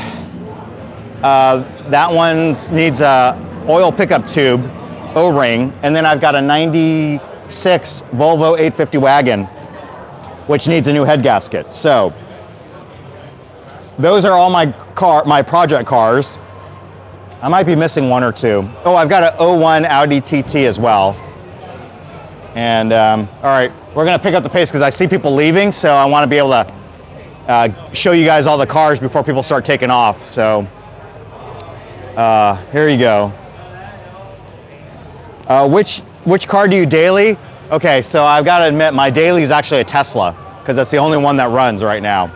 that one needs a oil pickup tube, O-ring. And then I've got a 96 Volvo 850 wagon, which needs a new head gasket. So those are all my project cars. I might be missing one or two. Oh, I've got an 01 Audi TT as well. And all right, we're gonna pick up the pace because I see people leaving, so I wanna be able to show you guys all the cars before people start taking off. So here you go. Which car do you daily? Okay, so I've got to admit, my daily is actually a Tesla, because that's the only one that runs right now.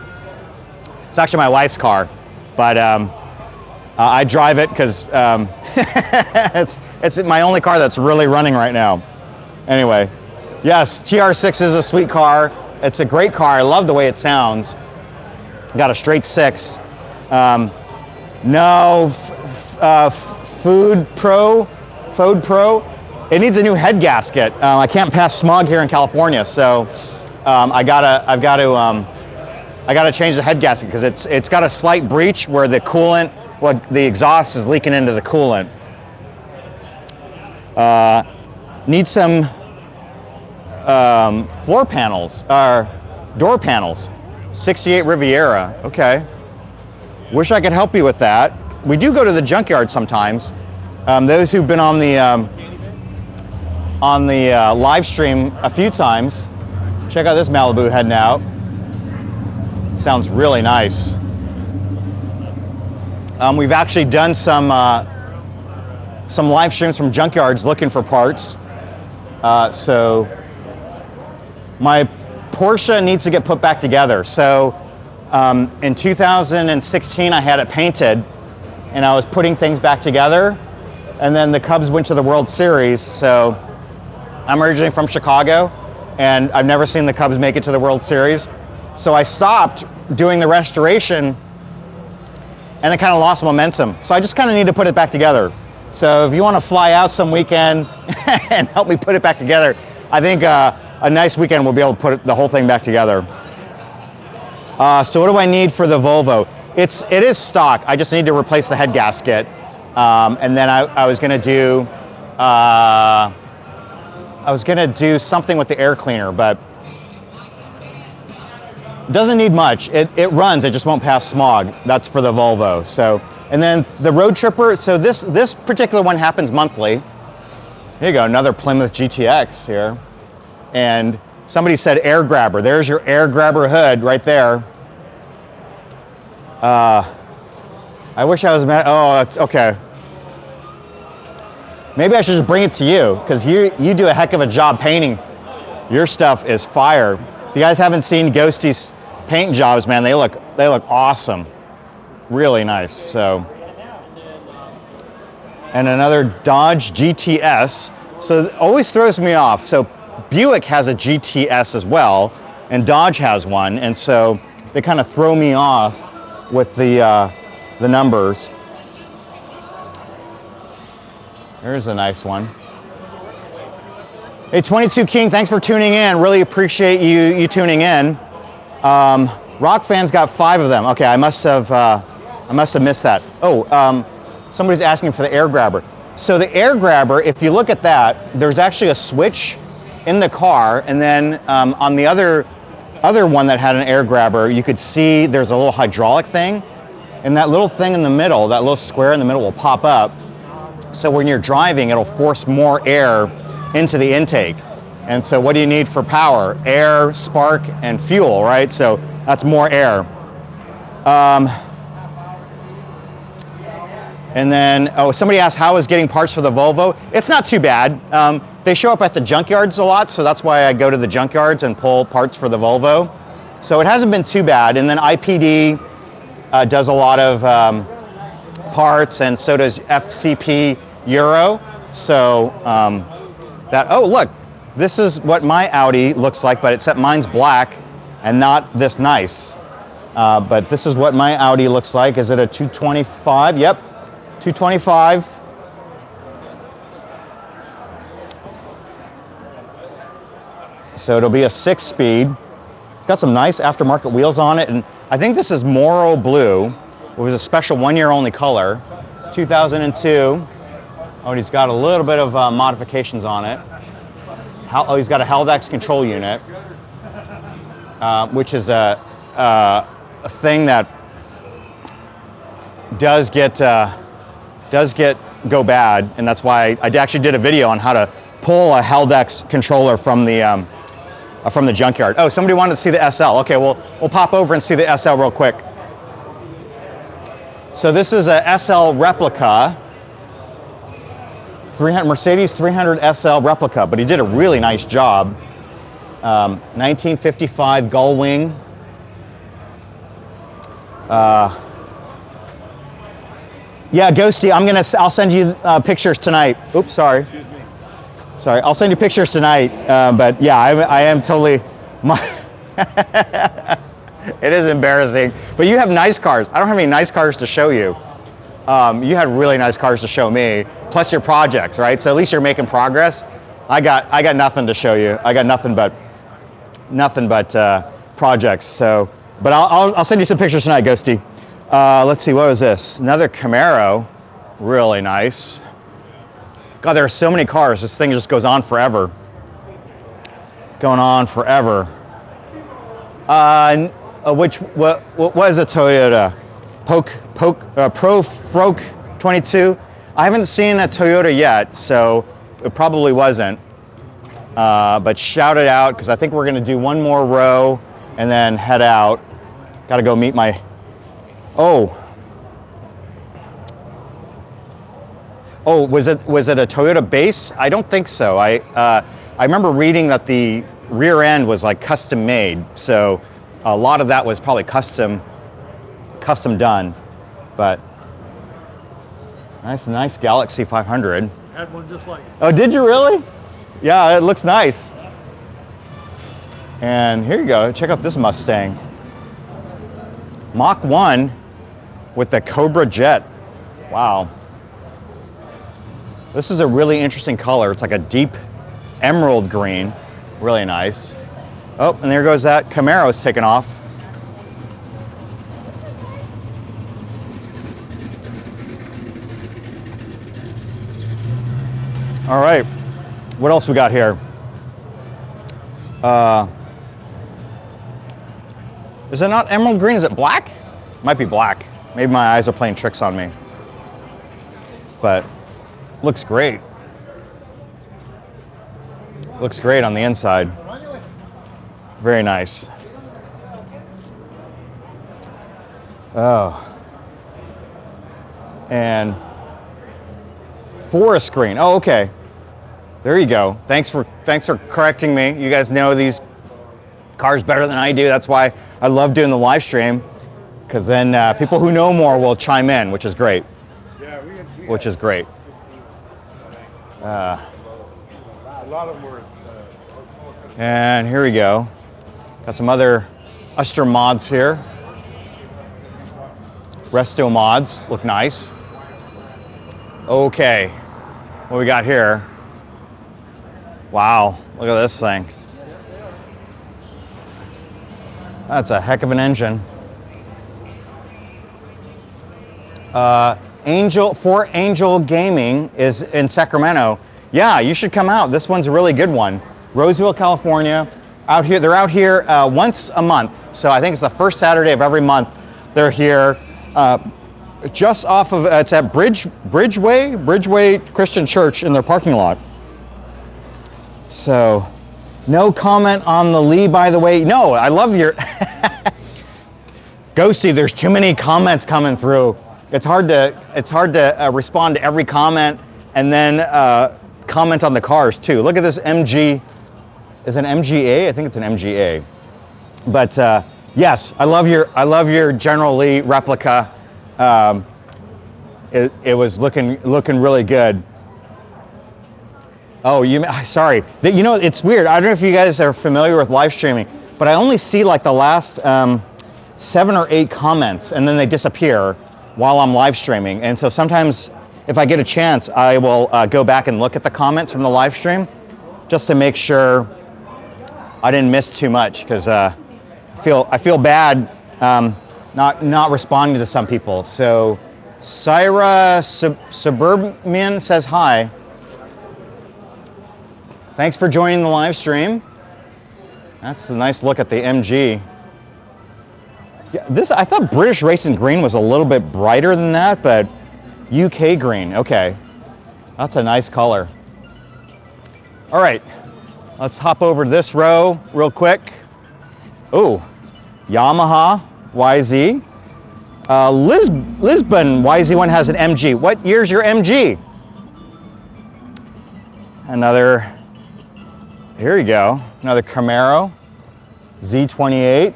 It's actually my wife's car, but I drive it because it's my only car that's really running right now. Anyway, yes, TR6 is a sweet car. It's a great car. I love the way it sounds. Got a straight six. Food Pro. It needs a new head gasket. I can't pass smog here in California, so I gotta change the head gasket because it's got a slight breach where the coolant, the exhaust is leaking into the coolant. Need some floor panels or door panels. 68 Riviera. Okay. Wish I could help you with that. We do go to the junkyard sometimes. Those who've been on the live stream a few times, check out this Malibu heading out. Sounds really nice. We've actually done some live streams from junkyards looking for parts. So my Porsche needs to get put back together. So in 2016, I had it painted, and I was putting things back together. And then the Cubs went to the World Series, so I'm originally from Chicago, and I've never seen the Cubs make it to the World Series. So I stopped doing the restoration, and it kind of lost momentum. So I just kind of need to put it back together. So if you want to fly out some weekend and help me put it back together, I think a nice weekend we'll be able to put the whole thing back together. So what do I need for the Volvo? It is stock. I just need to replace the head gasket, and then I was gonna do something with the air cleaner, but it doesn't need much. It runs. It just won't pass smog. That's for the Volvo. So, and then the road tripper. So this particular one happens monthly. Here you go, another Plymouth GTX here, and somebody said air grabber. There's your air grabber hood right there. I wish I was mad. Oh, that's okay. Maybe I should just bring it to you, because you do a heck of a job painting. Your stuff is fire. If you guys haven't seen Ghosty's paint jobs, man, they look awesome. Really nice. So, and another Dodge GTS. So it always throws me off. So Buick has a GTS as well, and Dodge has one, and so they kind of throw me off with the numbers. There's a nice one. Hey, 22 King, thanks for tuning in. Really appreciate you tuning in. Rock fans got 5 of them. Okay, I must have missed that. Oh, somebody's asking for the air grabber. So the air grabber, if you look at that, there's actually a switch in the car, and then on the other one that had an air grabber, you could see there's a little hydraulic thing, and that little thing in the middle, that little square in the middle will pop up. So when you're driving, it'll force more air into the intake. And so what do you need for power? Air, spark, and fuel, right? So that's more air. And then, somebody asked how is getting parts for the Volvo? It's not too bad. They show up at the junkyards a lot, so that's why I go to the junkyards and pull parts for the Volvo. So it hasn't been too bad. And then IPD does a lot of parts, and so does FCP Euro. So oh look, this is what my Audi looks like, but except mine's black and not this nice. But this is what my Audi looks like. Is it a 225? Yep, 225. So it'll be a 6-speed. It's got some nice aftermarket wheels on it, and I think this is Moro Blue. It was a special 1-year only color, 2002. Oh, and he's got a little bit of modifications on it. He's got a Haldex control unit, which is a thing that does go bad, and that's why I actually did a video on how to pull a Haldex controller from the junkyard. Oh, somebody wanted to see the SL. Okay, we'll pop over and see the SL real quick. So this is a SL replica, Mercedes 300 SL replica, but he did a really nice job. 1955 gull wing. Yeah, Ghosty, I'll send you pictures tonight. Oops, sorry. Excuse me. Sorry, I'll send you pictures tonight. But yeah, I am totally. It is embarrassing. But you have nice cars. I don't have any nice cars to show you. You had really nice cars to show me, plus your projects, right? So at least you're making progress. I got nothing to show you. I got nothing but projects. So, but I'll send you some pictures tonight, Ghosty. Let's see, what was this? Another Camaro, really nice. God, there are so many cars. This thing just goes on forever. Going on forever. What was a Toyota? Pro Froke 22. I haven't seen a Toyota yet, so it probably wasn't. But shout it out, because I think we're going to do one more row and then head out. Got to go meet my. Oh, was it a Toyota base? I don't think so. I remember reading that the rear end was like custom made, so a lot of that was probably custom done. But nice Galaxy 500. Had one just like it. Oh, did you really? Yeah, it looks nice. And here you go. Check out this Mustang. Mach 1 with the Cobra Jet. Wow. This is a really interesting color. It's like a deep emerald green. Really nice. Oh, and there goes that Camaro's taken off. All right, what else we got here? Is it not emerald green? Is it black? Might be black. Maybe my eyes are playing tricks on me. But looks great. Looks great on the inside. Very nice. Oh. And forest green. Oh, okay. There you go. Thanks for correcting me. You guys know these cars better than I do. That's why I love doing the live stream, because then people who know more will chime in, which is great. Yeah, which is great. A lot of them were. And here we go. Got some other Uster mods here. Resto mods look nice. Okay, what we got here? Wow, look at this thing. That's a heck of an engine. Angel Gaming is in Sacramento. Yeah, you should come out. This one's a really good one. Roseville, California. Out here, they're out here once a month. So I think it's the first Saturday of every month. They're here just off of, it's at Bridgeway Christian Church in their parking lot. So, no comment on the Lee, by the way. No, I love your Ghosty. There's too many comments coming through. It's hard to respond to every comment and then comment on the cars too. Look at this MG. Is it an MGA? I think it's an MGA. But yes, I love your General Lee replica. It was looking really good. Oh, sorry. You know, it's weird. I don't know if you guys are familiar with live streaming, but I only see like the last 7 or 8 comments, and then they disappear while I'm live streaming. And so sometimes, if I get a chance, I will go back and look at the comments from the live stream, just to make sure I didn't miss too much, because I feel bad not responding to some people. So, Syra Suburban says hi. Thanks for joining the live stream. That's the nice look at the MG. Yeah, I thought British Racing Green was a little bit brighter than that, but UK green, okay. That's a nice color. All right, let's hop over to this row real quick. Oh, Yamaha YZ. Lisbon YZ1 has an MG. What year's your MG? Another, here you go, another Camaro Z28.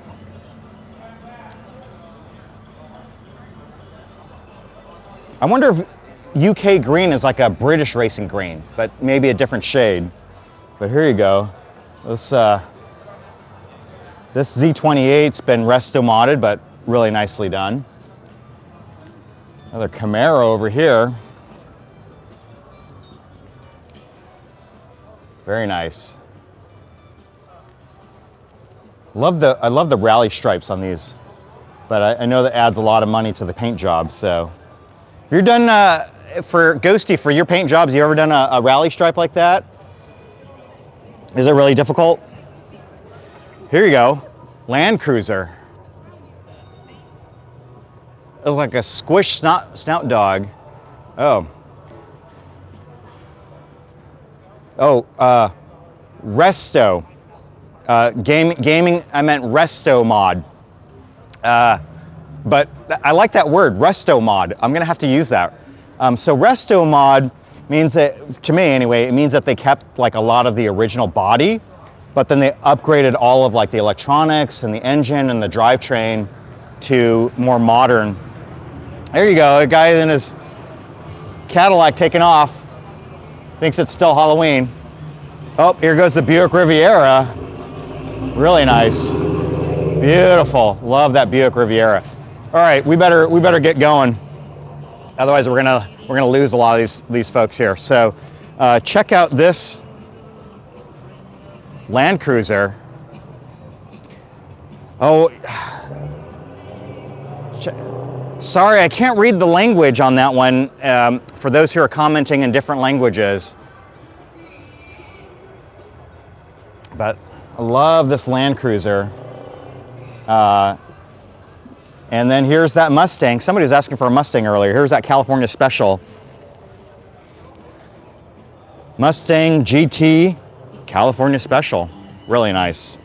I wonder if UK green is like a British Racing Green, but maybe a different shade. But here you go. This Z28's been resto modded, but really nicely done. Another Camaro over here. Very nice. I love the rally stripes on these, but I know that adds a lot of money to the paint job. So, you're done for Ghosty, for your paint jobs. You ever done a rally stripe like that? Is it really difficult? Here you go, Land Cruiser. It looks like a squish snout dog. Oh. Oh, Resto. Gaming, I meant Resto mod. But I like that word, Resto mod. I'm gonna have to use that. So Resto mod means that, to me anyway, it means that they kept like a lot of the original body, but then they upgraded all of like the electronics and the engine and the drivetrain to more modern. There you go, a guy in his Cadillac taking off, thinks it's still Halloween. Oh, here goes the Buick Riviera. Really nice. Beautiful. Love that Buick Riviera. All right, we better get going. Otherwise, we're gonna lose a lot of these folks here. So, check out this Land Cruiser. Oh, sorry, I can't read the language on that one. For those who are commenting in different languages, but I love this Land Cruiser. And then here's that Mustang. Somebody was asking for a Mustang earlier. Here's that California Special. Mustang GT California Special. Really nice.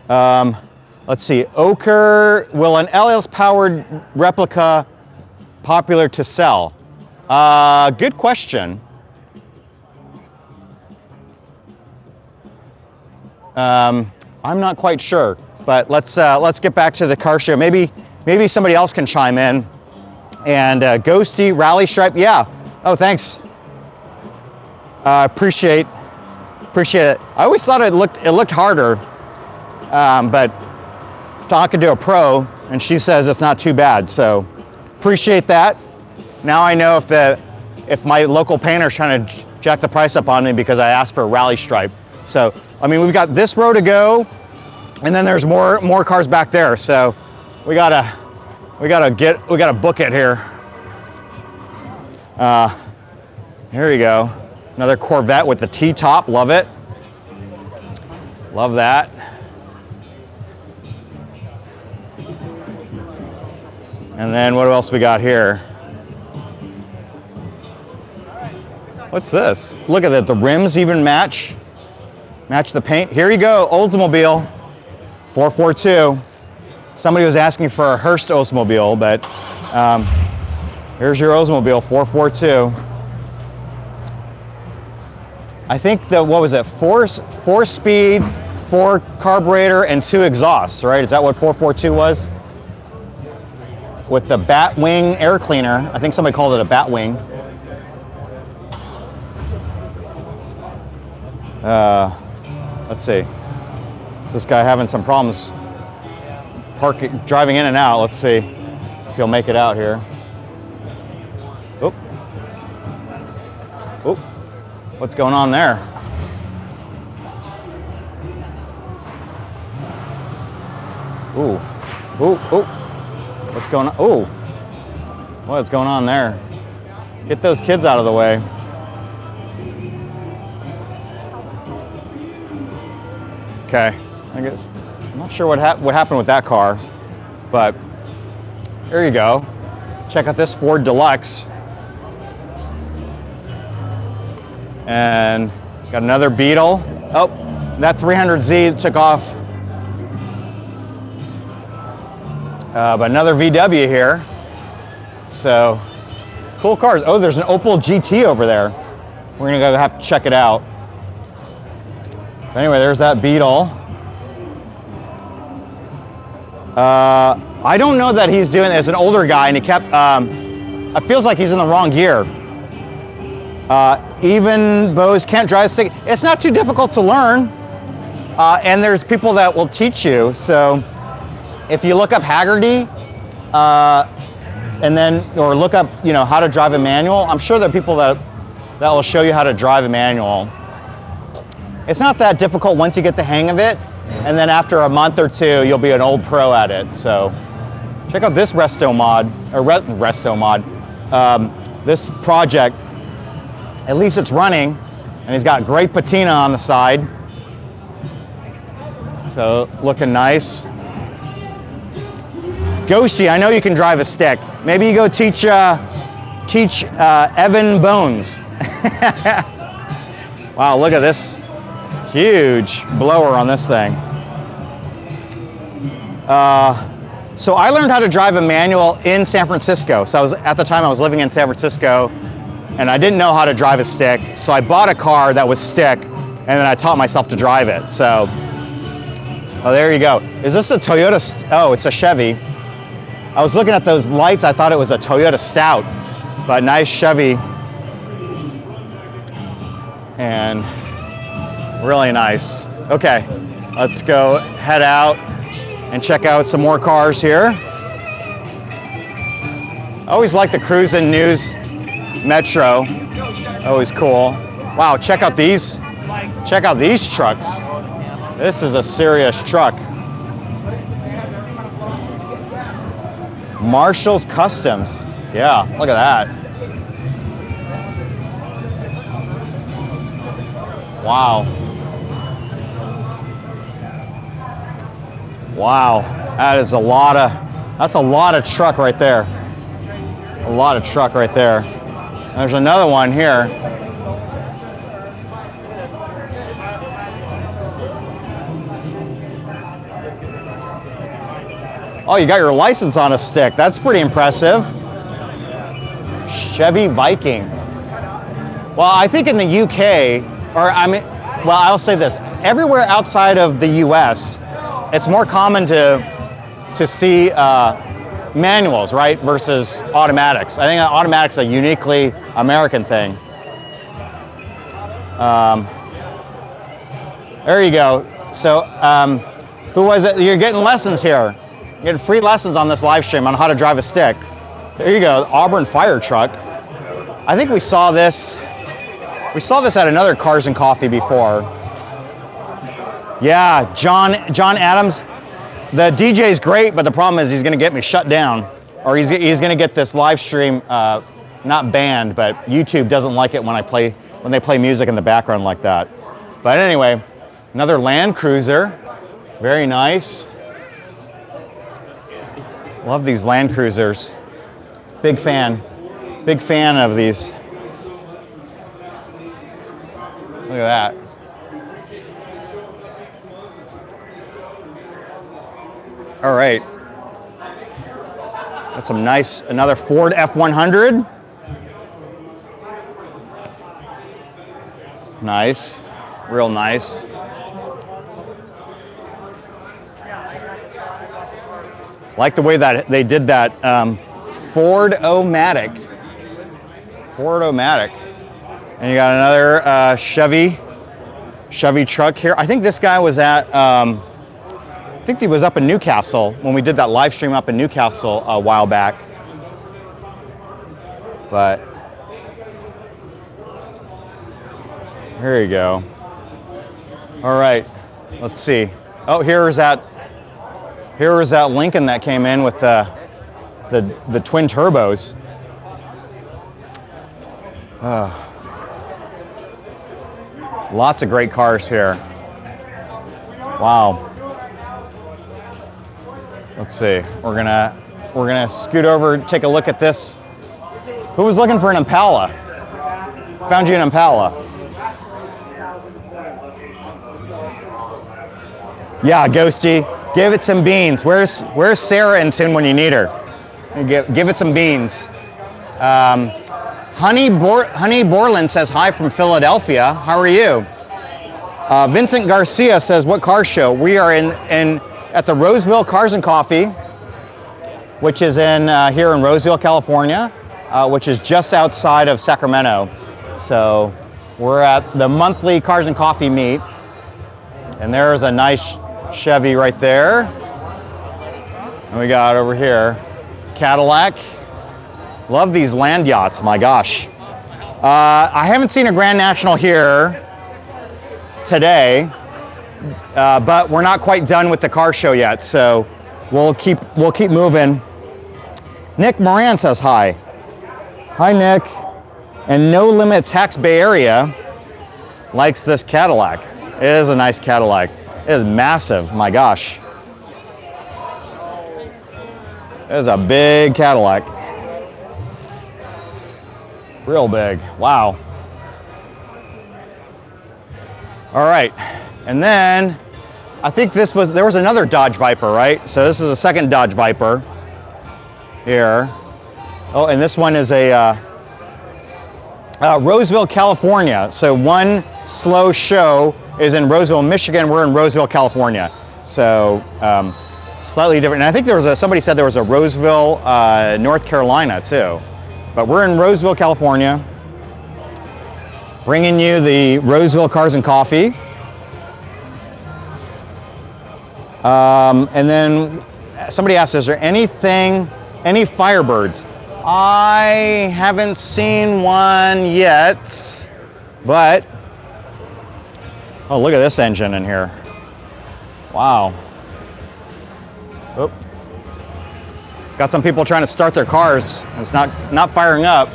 Let's see. Ochre, will an LS powered replica popular to sell? Good question. I'm not quite sure, but let's get back to the car show. Maybe somebody else can chime in. And Ghosty Rally Stripe, yeah. Oh, thanks. Appreciate it. I always thought it looked harder, but talking to a pro, and she says it's not too bad. So appreciate that. Now I know if my local painter's trying to jack the price up on me because I asked for a Rally Stripe. So I mean, we've got this row to go, and then there's more cars back there. So we gotta book it here. Here you go. Another Corvette with the T-top. Love it. Love that. And then what else we got here? What's this? Look at that. The rims even match the paint. Here you go. Oldsmobile 442. Somebody was asking for a Hearst Oldsmobile, but here's your Oldsmobile 442. I think what was it? Four speed, 4 carburetor, and 2 exhausts, right? Is that what 442 was? With the Batwing air cleaner. I think somebody called it a Batwing. Let's see. Is this guy having some problems driving in and out? Let's see if he'll make it out here. Oop. Oop. What's going on there? Ooh. Ooh. Ooh. What's going on? Ooh. What's going on there? Get those kids out of the way. Okay. I guess I'm not sure what happened with that car, but there you go. Check out this Ford Deluxe. And got another Beetle. Oh, that 300Z took off. But another VW here. So, cool cars. Oh, there's an Opel GT over there. We're gonna have to check it out. But anyway, there's that Beetle. I don't know that he's doing it as an older guy, and he kept, it feels like he's in the wrong gear. Even Bose can't drive stick. It's not too difficult to learn, and there's people that will teach you. So if you look up Haggerty, and then, or look up, how to drive a manual, I'm sure there are people that will show you how to drive a manual. It's not that difficult once you get the hang of it, and then after a month or two, you'll be an old pro at it. So check out this Resto mod, or Resto mod. This project, at least it's running, and he's got great patina on the side. So looking nice. Ghosty, I know you can drive a stick. Maybe you go teach Evan Bones. Wow, look at this huge blower on this thing. So I learned how to drive a manual in San Francisco. So at the time I was living in San Francisco, and I didn't know how to drive a stick. So I bought a car that was stick, and then I taught myself to drive it. So, oh, there you go. Is this a Toyota? Oh, it's a Chevy. I was looking at those lights, I thought it was a Toyota Stout, but nice Chevy. And Really nice. Okay, let's go head out and check out some more cars here. I always like the Cruisin' News Metro. Always cool. Wow, check out these trucks. This is a serious truck. Marshall's Customs. Yeah, look at that. Wow. Wow, that's a lot of truck right there. A lot of truck right there. There's another one here. Oh, you got your license on a stick. That's pretty impressive. Chevy Viking. Well, I think in the UK, well, I'll say this. Everywhere outside of the US, it's more common to see manuals, right, versus automatics. I think automatics are a uniquely American thing. There you go. So, who was it? You're getting lessons here. You're getting free lessons on this live stream on how to drive a stick. There you go, Auburn fire truck. I think we saw this. We saw this at another Cars and Coffee before. Yeah, John Adams. The DJ's great, but the problem is he's going to get me shut down, or he's going to get this live stream not banned, but YouTube doesn't like it when they play music in the background like that. But anyway, another Land Cruiser, very nice. Love these Land Cruisers. Big fan of these. Look at that. All right. That's some nice, another Ford F100. Nice, real nice. Like the way that they did that Ford-O-Matic. Ford-O-Matic. And you got another Chevy truck here. I think this guy was at, I think he was up in Newcastle when we did that live stream up in Newcastle a while back. But here you go. All right, let's see. Oh, here was that Lincoln that came in with the twin turbos. Lots of great cars here. Wow. Let's see. We're gonna scoot over and take a look at this. Who was looking for an Impala? Found you an Impala. Yeah, Ghosty, give it some beans. Where's Sarah in tune when you need her? Give it some beans. Honey Borland says hi from Philadelphia. How are you? Vincent Garcia says, what car show? We are at the Roseville Cars and Coffee, which is here in Roseville, California, which is just outside of Sacramento. So we're at the monthly Cars and Coffee meet, and there's a nice Chevy right there. And we got over here Cadillac. Love these land yachts, my gosh. I haven't seen a Grand National here today, but we're not quite done with the car show yet, so we'll keep moving. Nick Moran says hi. Hi, Nick. And No Limit Tax Bay Area likes this Cadillac. It is a nice Cadillac. It is massive, my gosh. It is a big Cadillac. Real big, wow. All right, and then I think there was another Dodge Viper, right? So this is the second Dodge Viper here. Oh, and this one is a Roseville, California. So one slow show is in Roseville, Michigan. We're in Roseville, California. So slightly different. And I think somebody said there was a Roseville, North Carolina too. But we're in Roseville, California, bringing you the Roseville Cars and Coffee. And then somebody asked, is there any Firebirds? I haven't seen one yet, but, oh, look at this engine in here. Wow. Oop. Got some people trying to start their cars. It's not firing up.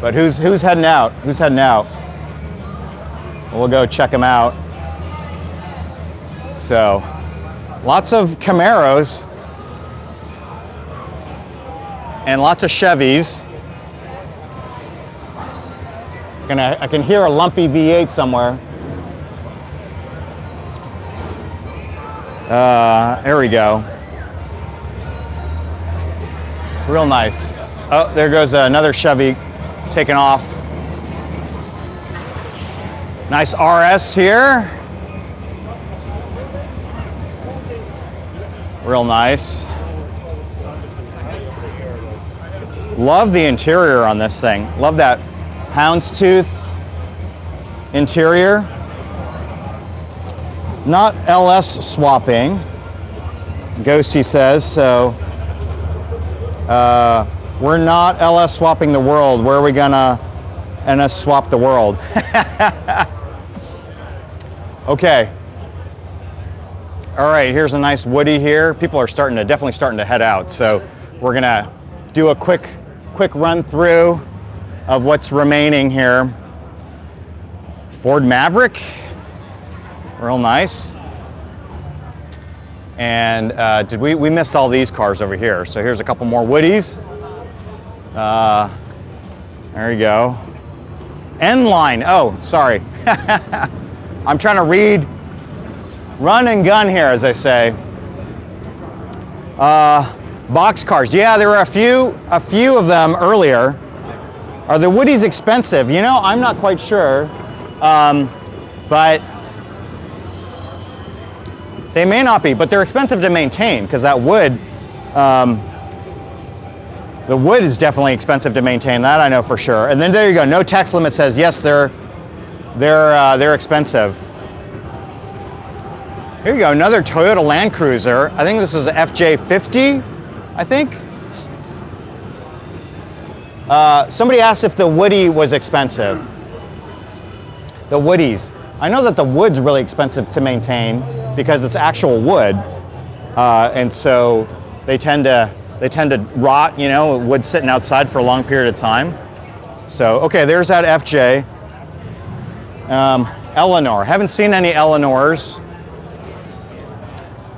But who's heading out? Who's heading out? We'll go check them out. So, lots of Camaros and lots of Chevys. I can hear a lumpy V8 somewhere. There we go. Real nice. Oh, there goes another Chevy taking off. Nice RS here. Real nice. Love the interior on this thing. Love that houndstooth interior. Not LS swapping, Ghosty says, so we're not LS swapping the world. Where are we gonna NS swap the world? Okay. All right, here's a nice Woody here. People are definitely starting to head out, so we're gonna do a quick run through of what's remaining here. Ford Maverick. Real nice. And we missed all these cars over here. So here's a couple more Woodies. There you go. N-line. Oh, sorry. I'm trying to read, run and gun here, as they say. Box cars. Yeah, there were a few of them earlier. Are the Woodies expensive? You know, I'm not quite sure, but they may not be, but they're expensive to maintain because that wood, the wood is definitely expensive to maintain. That I know for sure. And then there you go. No tax limit says yes, they're expensive. Here you go. Another Toyota Land Cruiser. I think this is an FJ50. I think. Somebody asked if the Woody was expensive. The Woodies. I know that the wood's really expensive to maintain because it's actual wood, and so they tend to rot. You know, wood sitting outside for a long period of time. So okay, there's that FJ. Eleanor. Haven't seen any Eleanors,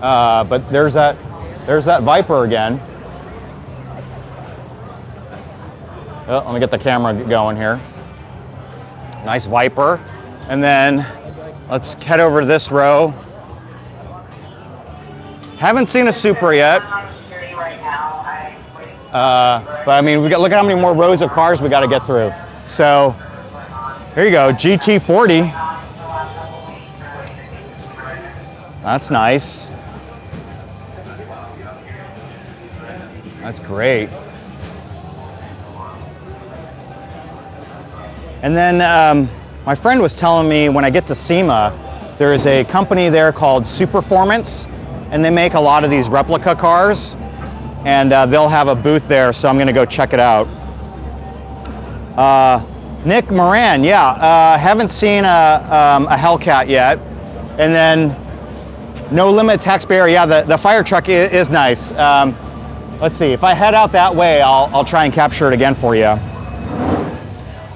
but there's that Viper again. Oh, let me get the camera going here. Nice Viper. And then let's head over to this row. Haven't seen a Supra yet. But I mean, look at how many more rows of cars we got to get through. So here you go, GT40. That's nice. That's great. And then my friend was telling me when I get to SEMA, there is a company there called Superformance, and they make a lot of these replica cars, and they'll have a booth there, so I'm going to go check it out. Nick Moran, yeah, haven't seen a Hellcat yet. And then No Limit Taxpayer, yeah, the fire truck is nice. Let's see, if I head out that way, I'll try and capture it again for you.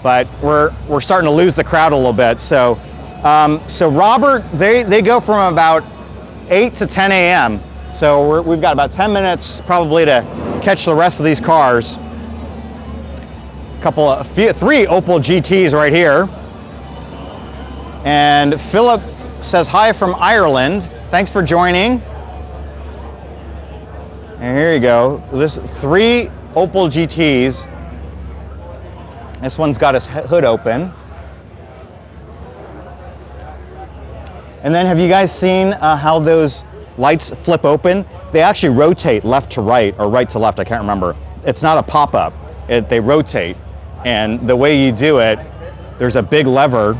But we're starting to lose the crowd a little bit. So Robert, they go from about 8 to 10 a.m. So we've got about 10 minutes probably to catch the rest of these cars. Three Opel GTs right here. And Philip says hi from Ireland. Thanks for joining. And here you go. This 3 Opel GTs. This one's got his hood open. And then have you guys seen how those lights flip open? They actually rotate left to right or right to left, I can't remember. It's not a pop-up, they rotate. And the way you do it, there's a big lever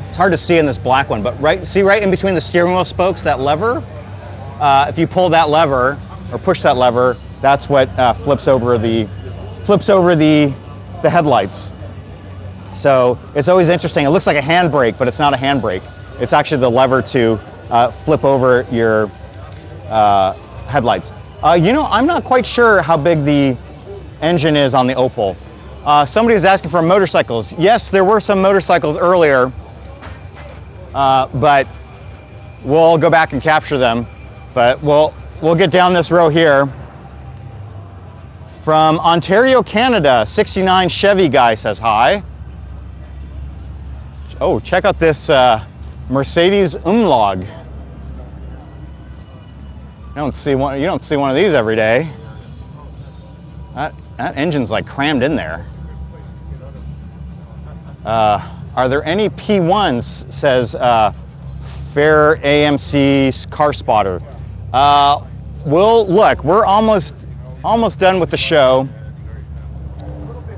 It's hard to see in this black one, but right in between the steering wheel spokes, that lever, if you pull that lever or push that lever, that's what flips over the headlights. So it's always interesting. It looks like a handbrake, but it's not a handbrake. It's actually the lever to flip over your headlights. I'm not quite sure how big the engine is on the Opel. Somebody was asking for motorcycles. Yes, there were some motorcycles earlier, but we'll go back and capture them. But we'll get down this row here. From Ontario, Canada, 69 Chevy guy says hi. Oh, check out this Mercedes Umlaut. You don't see one of these every day. That engine's like crammed in there. Are there any P1s? Says Fair AMC Car Spotter. We'll look. We're almost done with the show.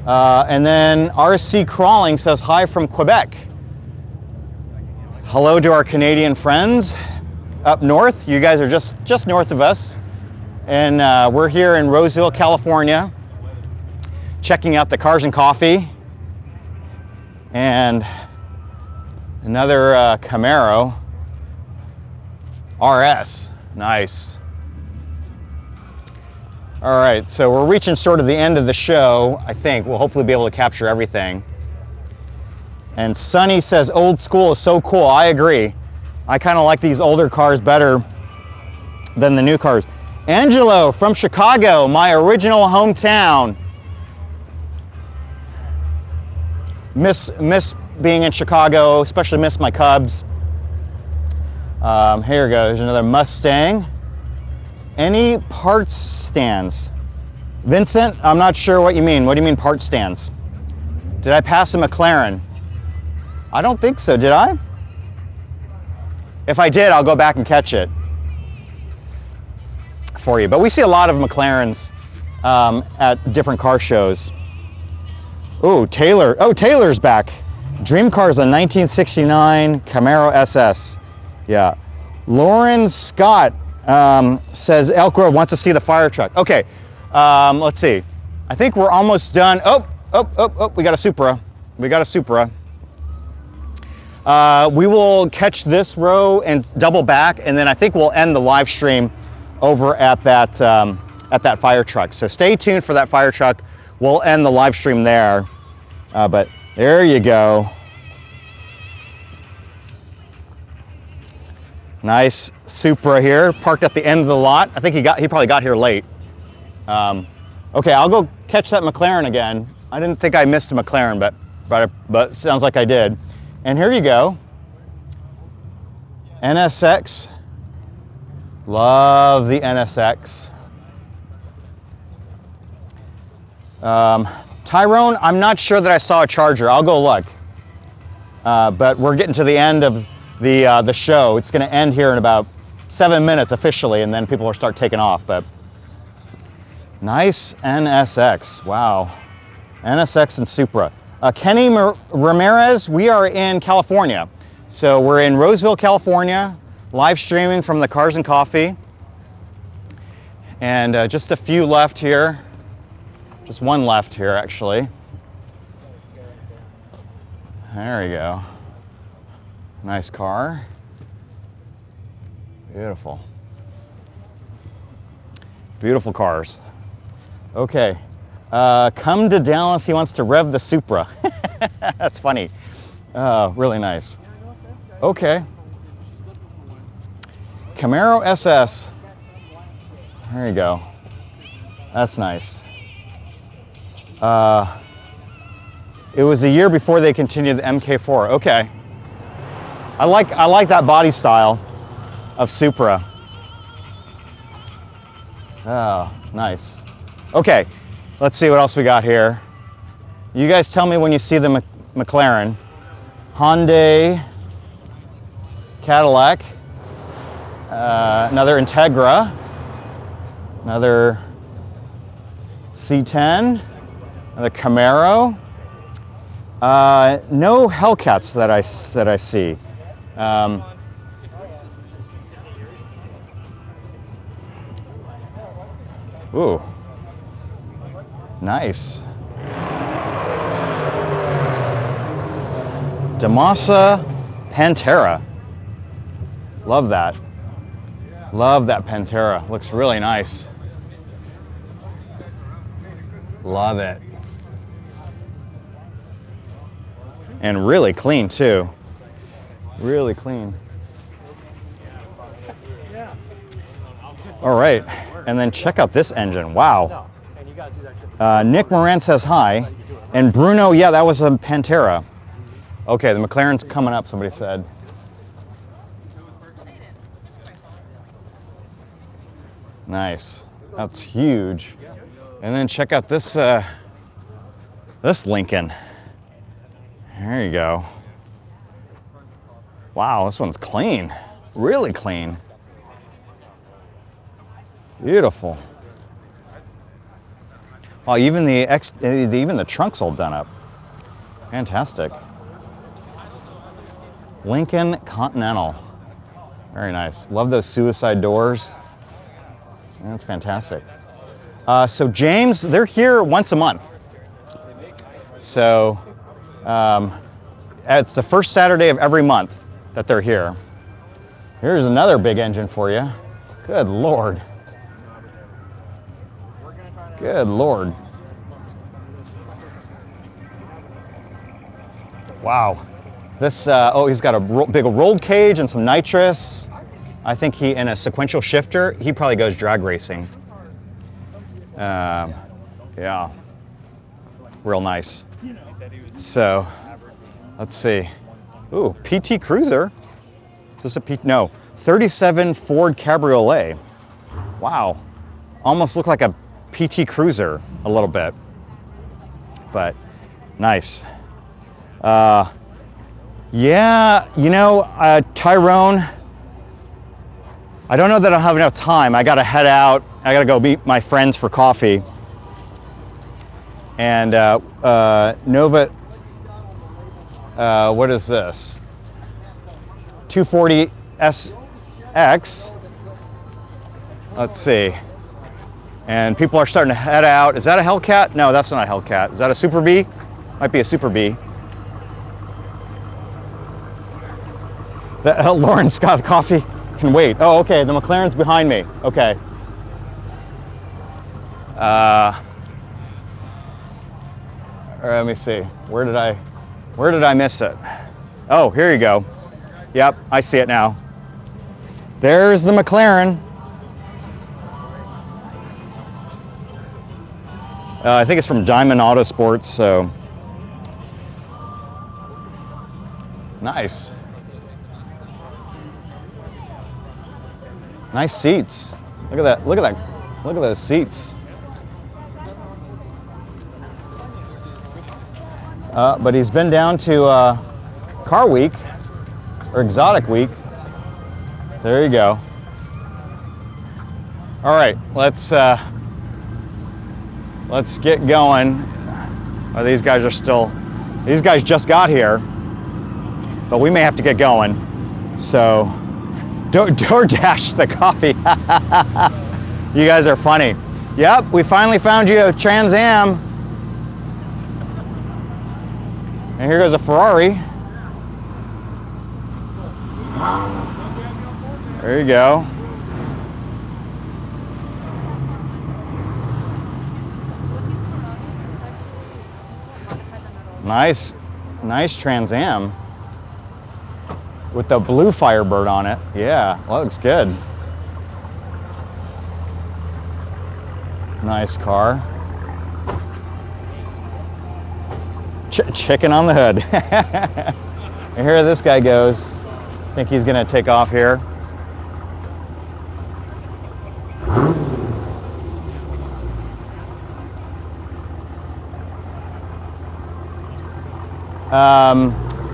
And then RC Crawling says hi from Quebec. Hello to our Canadian friends up north. You guys are just north of us. And we're here in Roseville, California, checking out the Cars and Coffee. And another Camaro RS. Nice. All right, so we're reaching sort of the end of the show, I think. We'll hopefully be able to capture everything. And Sonny says old school is so cool. I agree. I kind of like these older cars better than the new cars. Angelo from Chicago, my original hometown. Miss being in Chicago, especially miss my Cubs. Here we go, there's another Mustang. Any parts stands? Vincent, I'm not sure what you mean. What do you mean parts stands? Did I pass a McLaren? I don't think so, did I? If I did, I'll go back and catch it for you. But we see a lot of McLarens at different car shows. Ooh, Taylor. Oh, Taylor's back. Dream Cars, a 1969 Camaro SS. Yeah. Lauren Scott says Elk Grove wants to see the fire truck. Okay, let's see. I think we're almost done. Oh, we got a Supra. We will catch this row and double back, and then I think we'll end the live stream over at that fire truck. So stay tuned for that fire truck. We'll end the live stream there. But there you go. Nice Supra here, parked at the end of the lot. I think he probably got here late. Okay, I'll go catch that McLaren again. I didn't think I missed a McLaren, but sounds like I did. And here you go. NSX. Love the NSX. Tyrone, I'm not sure that I saw a Charger. I'll go look. But we're getting to the end of the show. It's going to end here in about 7 minutes officially, and then people will start taking off. But nice NSX. Wow. NSX and Supra. Kenny Ramirez, we are in California. So we're in Roseville, California, live streaming from the Cars and Coffee. And just a few left here. Just one left here, actually. There we go. Nice car. Beautiful. Beautiful cars. Okay. Come to Dallas, he wants to rev the Supra. That's funny. Really nice. Okay. Camaro SS. There you go. That's nice. It was a year before they continued the MK4. Okay. I like that body style of Supra. Oh, nice. Okay. Let's see what else we got here. You guys tell me when you see the McLaren. Hyundai, Cadillac, another Integra, another C10, another Camaro, No Hellcats that I see. Ooh, nice. Damasa Pantera. Love that. Love that Pantera. Looks really nice. Love it. And really clean too. Really clean. All right, and then check out this engine. Wow. Nick Moran says hi. And Bruno, yeah, that was a Pantera. Okay, the McLaren's coming up, somebody said. Nice. That's huge. And then check out this this Lincoln. There you go. Wow, this one's clean. Really clean. Beautiful. Oh, even the trunk's all done up. Fantastic. Lincoln Continental. Very nice. Love those suicide doors. That's fantastic. So James, they're here once a month. So it's the first Saturday of every month that they're here. Here's another big engine for you. Good Lord. Good Lord. Wow. This, oh, he's got a big rolled cage and some nitrous. I think he, in a sequential shifter, he probably goes drag racing. Yeah. Real nice. So, let's see. Ooh, PT Cruiser. Is this a PT? No. 37 Ford Cabriolet. Wow. Almost looked like a PT Cruiser a little bit. But, nice. Yeah, you know, Tyrone, I don't know that I'll have enough time. I gotta head out. I gotta go meet my friends for coffee. And Nova, what is this? 240 SX. Let's see. And people are starting to head out. Is that a Hellcat? No, that's not a Hellcat. Is that a Super B? Might be a Super B. Lauren Scott coffee can wait. Oh, okay. The McLaren's behind me. Okay. Let me see. Where did I miss it? Oh, here you go. Yep, I see it now. There's the McLaren. I think it's from Diamond Autosports, so nice. Nice seats. Look at that. Look at that. Look at those seats. But he's been down to Car Week or Exotic Week. There you go. All right, let's get going. Oh, these guys are still. These guys just got here, but we may have to get going. So. DoorDash the coffee. You guys are funny. Yep, we finally found you a Trans Am. And here goes a Ferrari. There you go. Nice Trans Am. With the blue Firebird on it. Yeah, well, looks good. Nice car. Chicken on the hood. And here this guy goes. I think he's gonna take off here.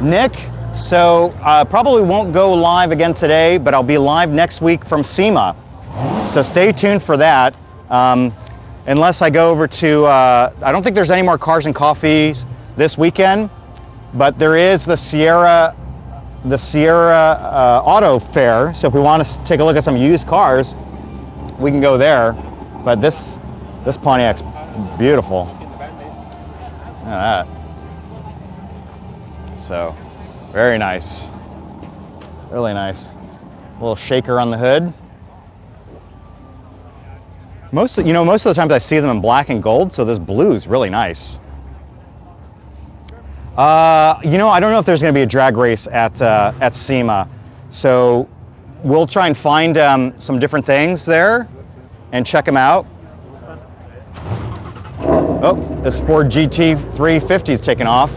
Nick, so probably won't go live again today, but I'll be live next week from SEMA. So stay tuned for that. Unless I go over to, I don't think there's any more Cars and Coffees this weekend. but there is the Sierra Auto Fair. So if we want to take a look at some used cars, we can go there. But this Pontiac's beautiful. Look at that. So very nice, really nice. A little shaker on the hood. Most of the times I see them in black and gold, so this blue is really nice. I don't know if there's going to be a drag race at SEMA, so we'll try and find some different things there and check them out. Oh, this Ford GT350 is taking off.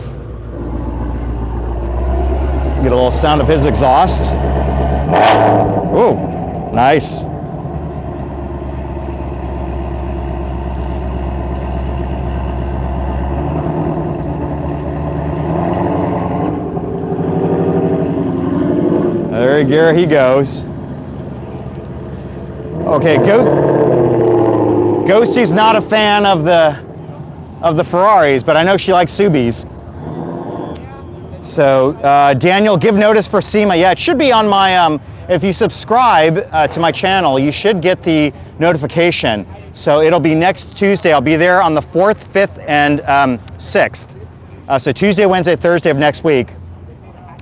Get a little sound of his exhaust. Oh, nice. There he goes. Okay, Ghosty's not a fan of the Ferraris, but I know she likes Subies. So Daniel, give notice for SEMA. Yeah, it should be on my, if you subscribe to my channel, you should get the notification. So it'll be next Tuesday. I'll be there on the 4th, 5th, and 6th. So Tuesday, Wednesday, Thursday of next week,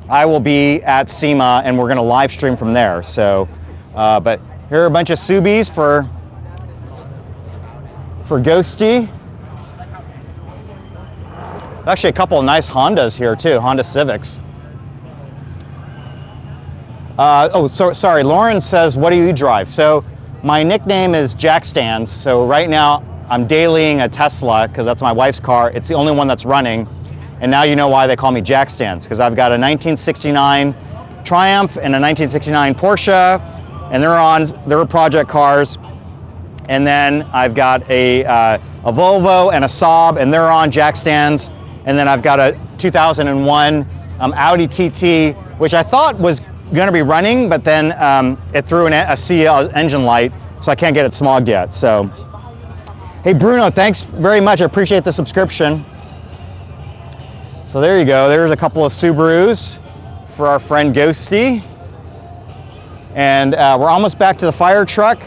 I will be at SEMA, and we're going to live stream from there. So, but here are a bunch of Subies for Ghosty. Actually, a couple of nice Hondas here too, Honda Civics. Sorry, Lauren says, what do you drive? So my nickname is Jack Stands. So right now I'm dailying a Tesla because that's my wife's car. It's the only one that's running. And now you know why they call me Jack Stands, because I've got a 1969 Triumph and a 1969 Porsche, and they're project cars. And then I've got a Volvo and a Saab, and they're on Jack Stands. And then I've got a 2001 Audi TT, which I thought was going to be running, but then it threw a CL engine light, so I can't get it smogged yet. So, hey Bruno, thanks very much. I appreciate the subscription. So there you go. There's a couple of Subarus for our friend Ghosty. And we're almost back to the fire truck.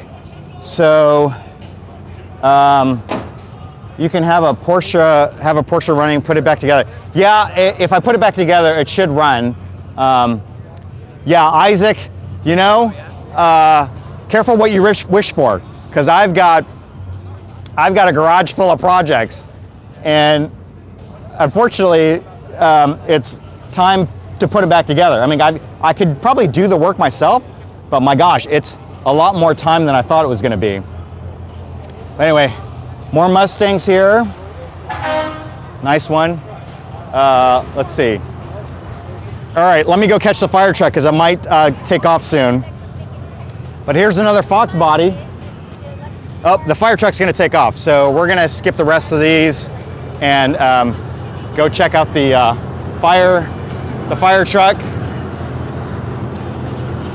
So you can have a Porsche running, put it back together. Yeah, if I put it back together, it should run. Yeah, Isaac, careful what you wish for, because I've got a garage full of projects, and unfortunately, it's time to put it back together. I mean, I could probably do the work myself, but my gosh, it's a lot more time than I thought it was going to be. But anyway, more Mustangs here. Nice one. Let's see. All right, let me go catch the fire truck because I might take off soon. But here's another Fox body. Oh, the fire truck's going to take off, so we're going to skip the rest of these and go check out the fire truck,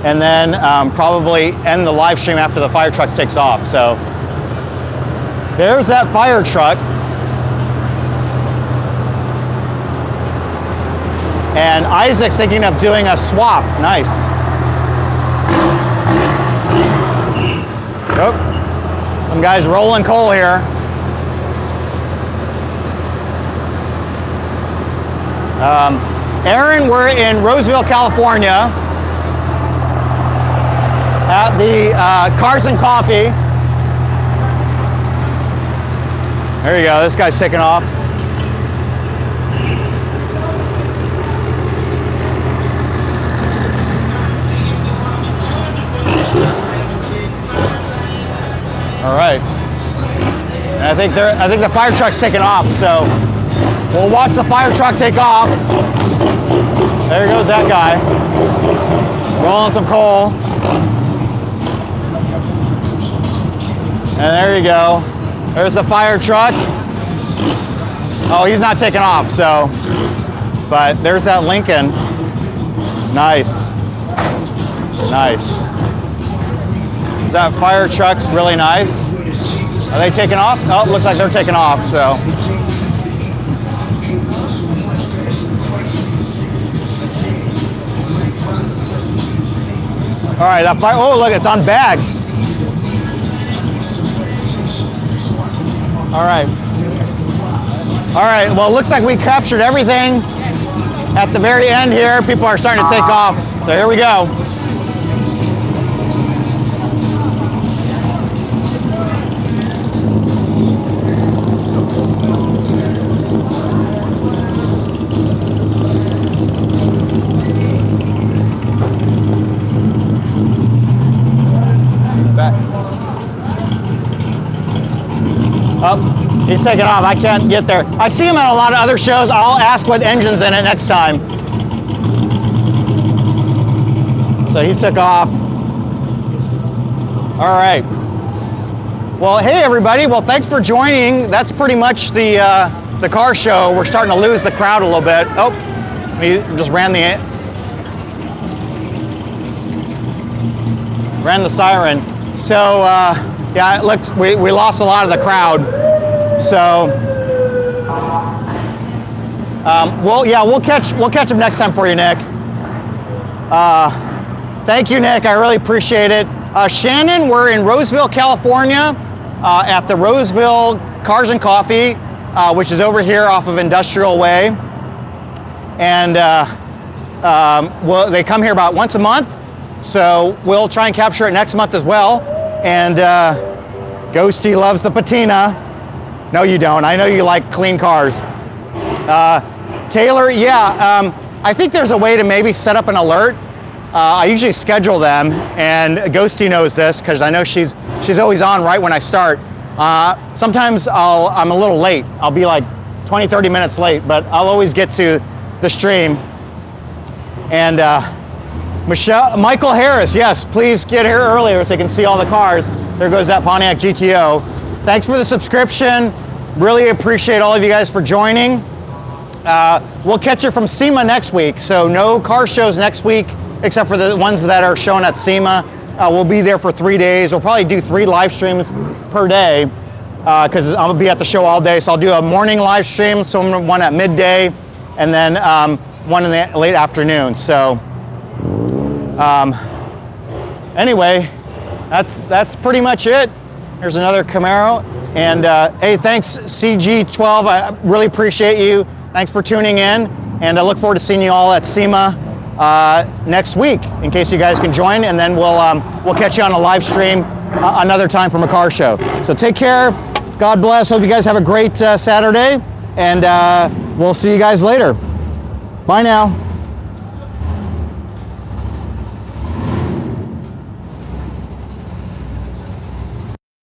and then probably end the live stream after the fire truck takes off. So there's that fire truck, and Isaac's thinking of doing a swap. Nice. Oh, some guys rolling coal here. Aaron, we're in Roseville, California at the Cars and Coffee. There you go, this guy's taking off. All right. And I think the fire truck's taking off, so we'll watch the fire truck take off. There goes that guy, rolling some coal. And there you go. There's the fire truck. Oh, he's not taking off, so, but there's that Lincoln. Nice. Nice. That fire truck's really nice. Are they taking off? Oh, it looks like they're taking off, so. All right, that fire, oh look, it's on bags. All right. All right, well, it looks like we captured everything at the very end here. People are starting to take off, so here we go. Oh, he's taking off. I can't get there. I see him at a lot of other shows. I'll ask what engine's in it next time. So he took off. All right. Well, hey everybody. Well, thanks for joining. That's pretty much the car show. We're starting to lose the crowd a little bit. Oh, we just ran the siren. So yeah, it looks we lost a lot of the crowd. So we'll catch him next time for you, Nick. Thank you, Nick. I really appreciate it. Shannon, we're in Roseville, California, at the Roseville Cars and Coffee, which is over here off of Industrial Way. And well, they come here about once a month, so we'll try and capture it next month as well. And Ghosty loves the patina. No, you don't. I know you like clean cars. Taylor, yeah, I think there's a way to maybe set up an alert. I usually schedule them, and Ghosty knows this because I know she's always on right when I start. Sometimes I'm a little late. I'll be like 20, 30 minutes late, but I'll always get to the stream. And Michael Harris, yes, please get here earlier so you can see all the cars. There goes that Pontiac GTO. Thanks for the subscription. Really appreciate all of you guys for joining. We'll catch you from SEMA next week. So no car shows next week, except for the ones that are shown at SEMA. We'll be there for 3 days. We'll probably do 3 live streams per day because I'm gonna be at the show all day. So I'll do a morning live stream, one at midday, and then one in the late afternoon. So anyway, that's pretty much it. Here's another Camaro. And hey, thanks CG12. I really appreciate you. Thanks for tuning in. And I look forward to seeing you all at SEMA next week, in case you guys can join. And then we'll catch you on a live stream another time from a car show. So take care. God bless. Hope you guys have a great Saturday. And we'll see you guys later. Bye now.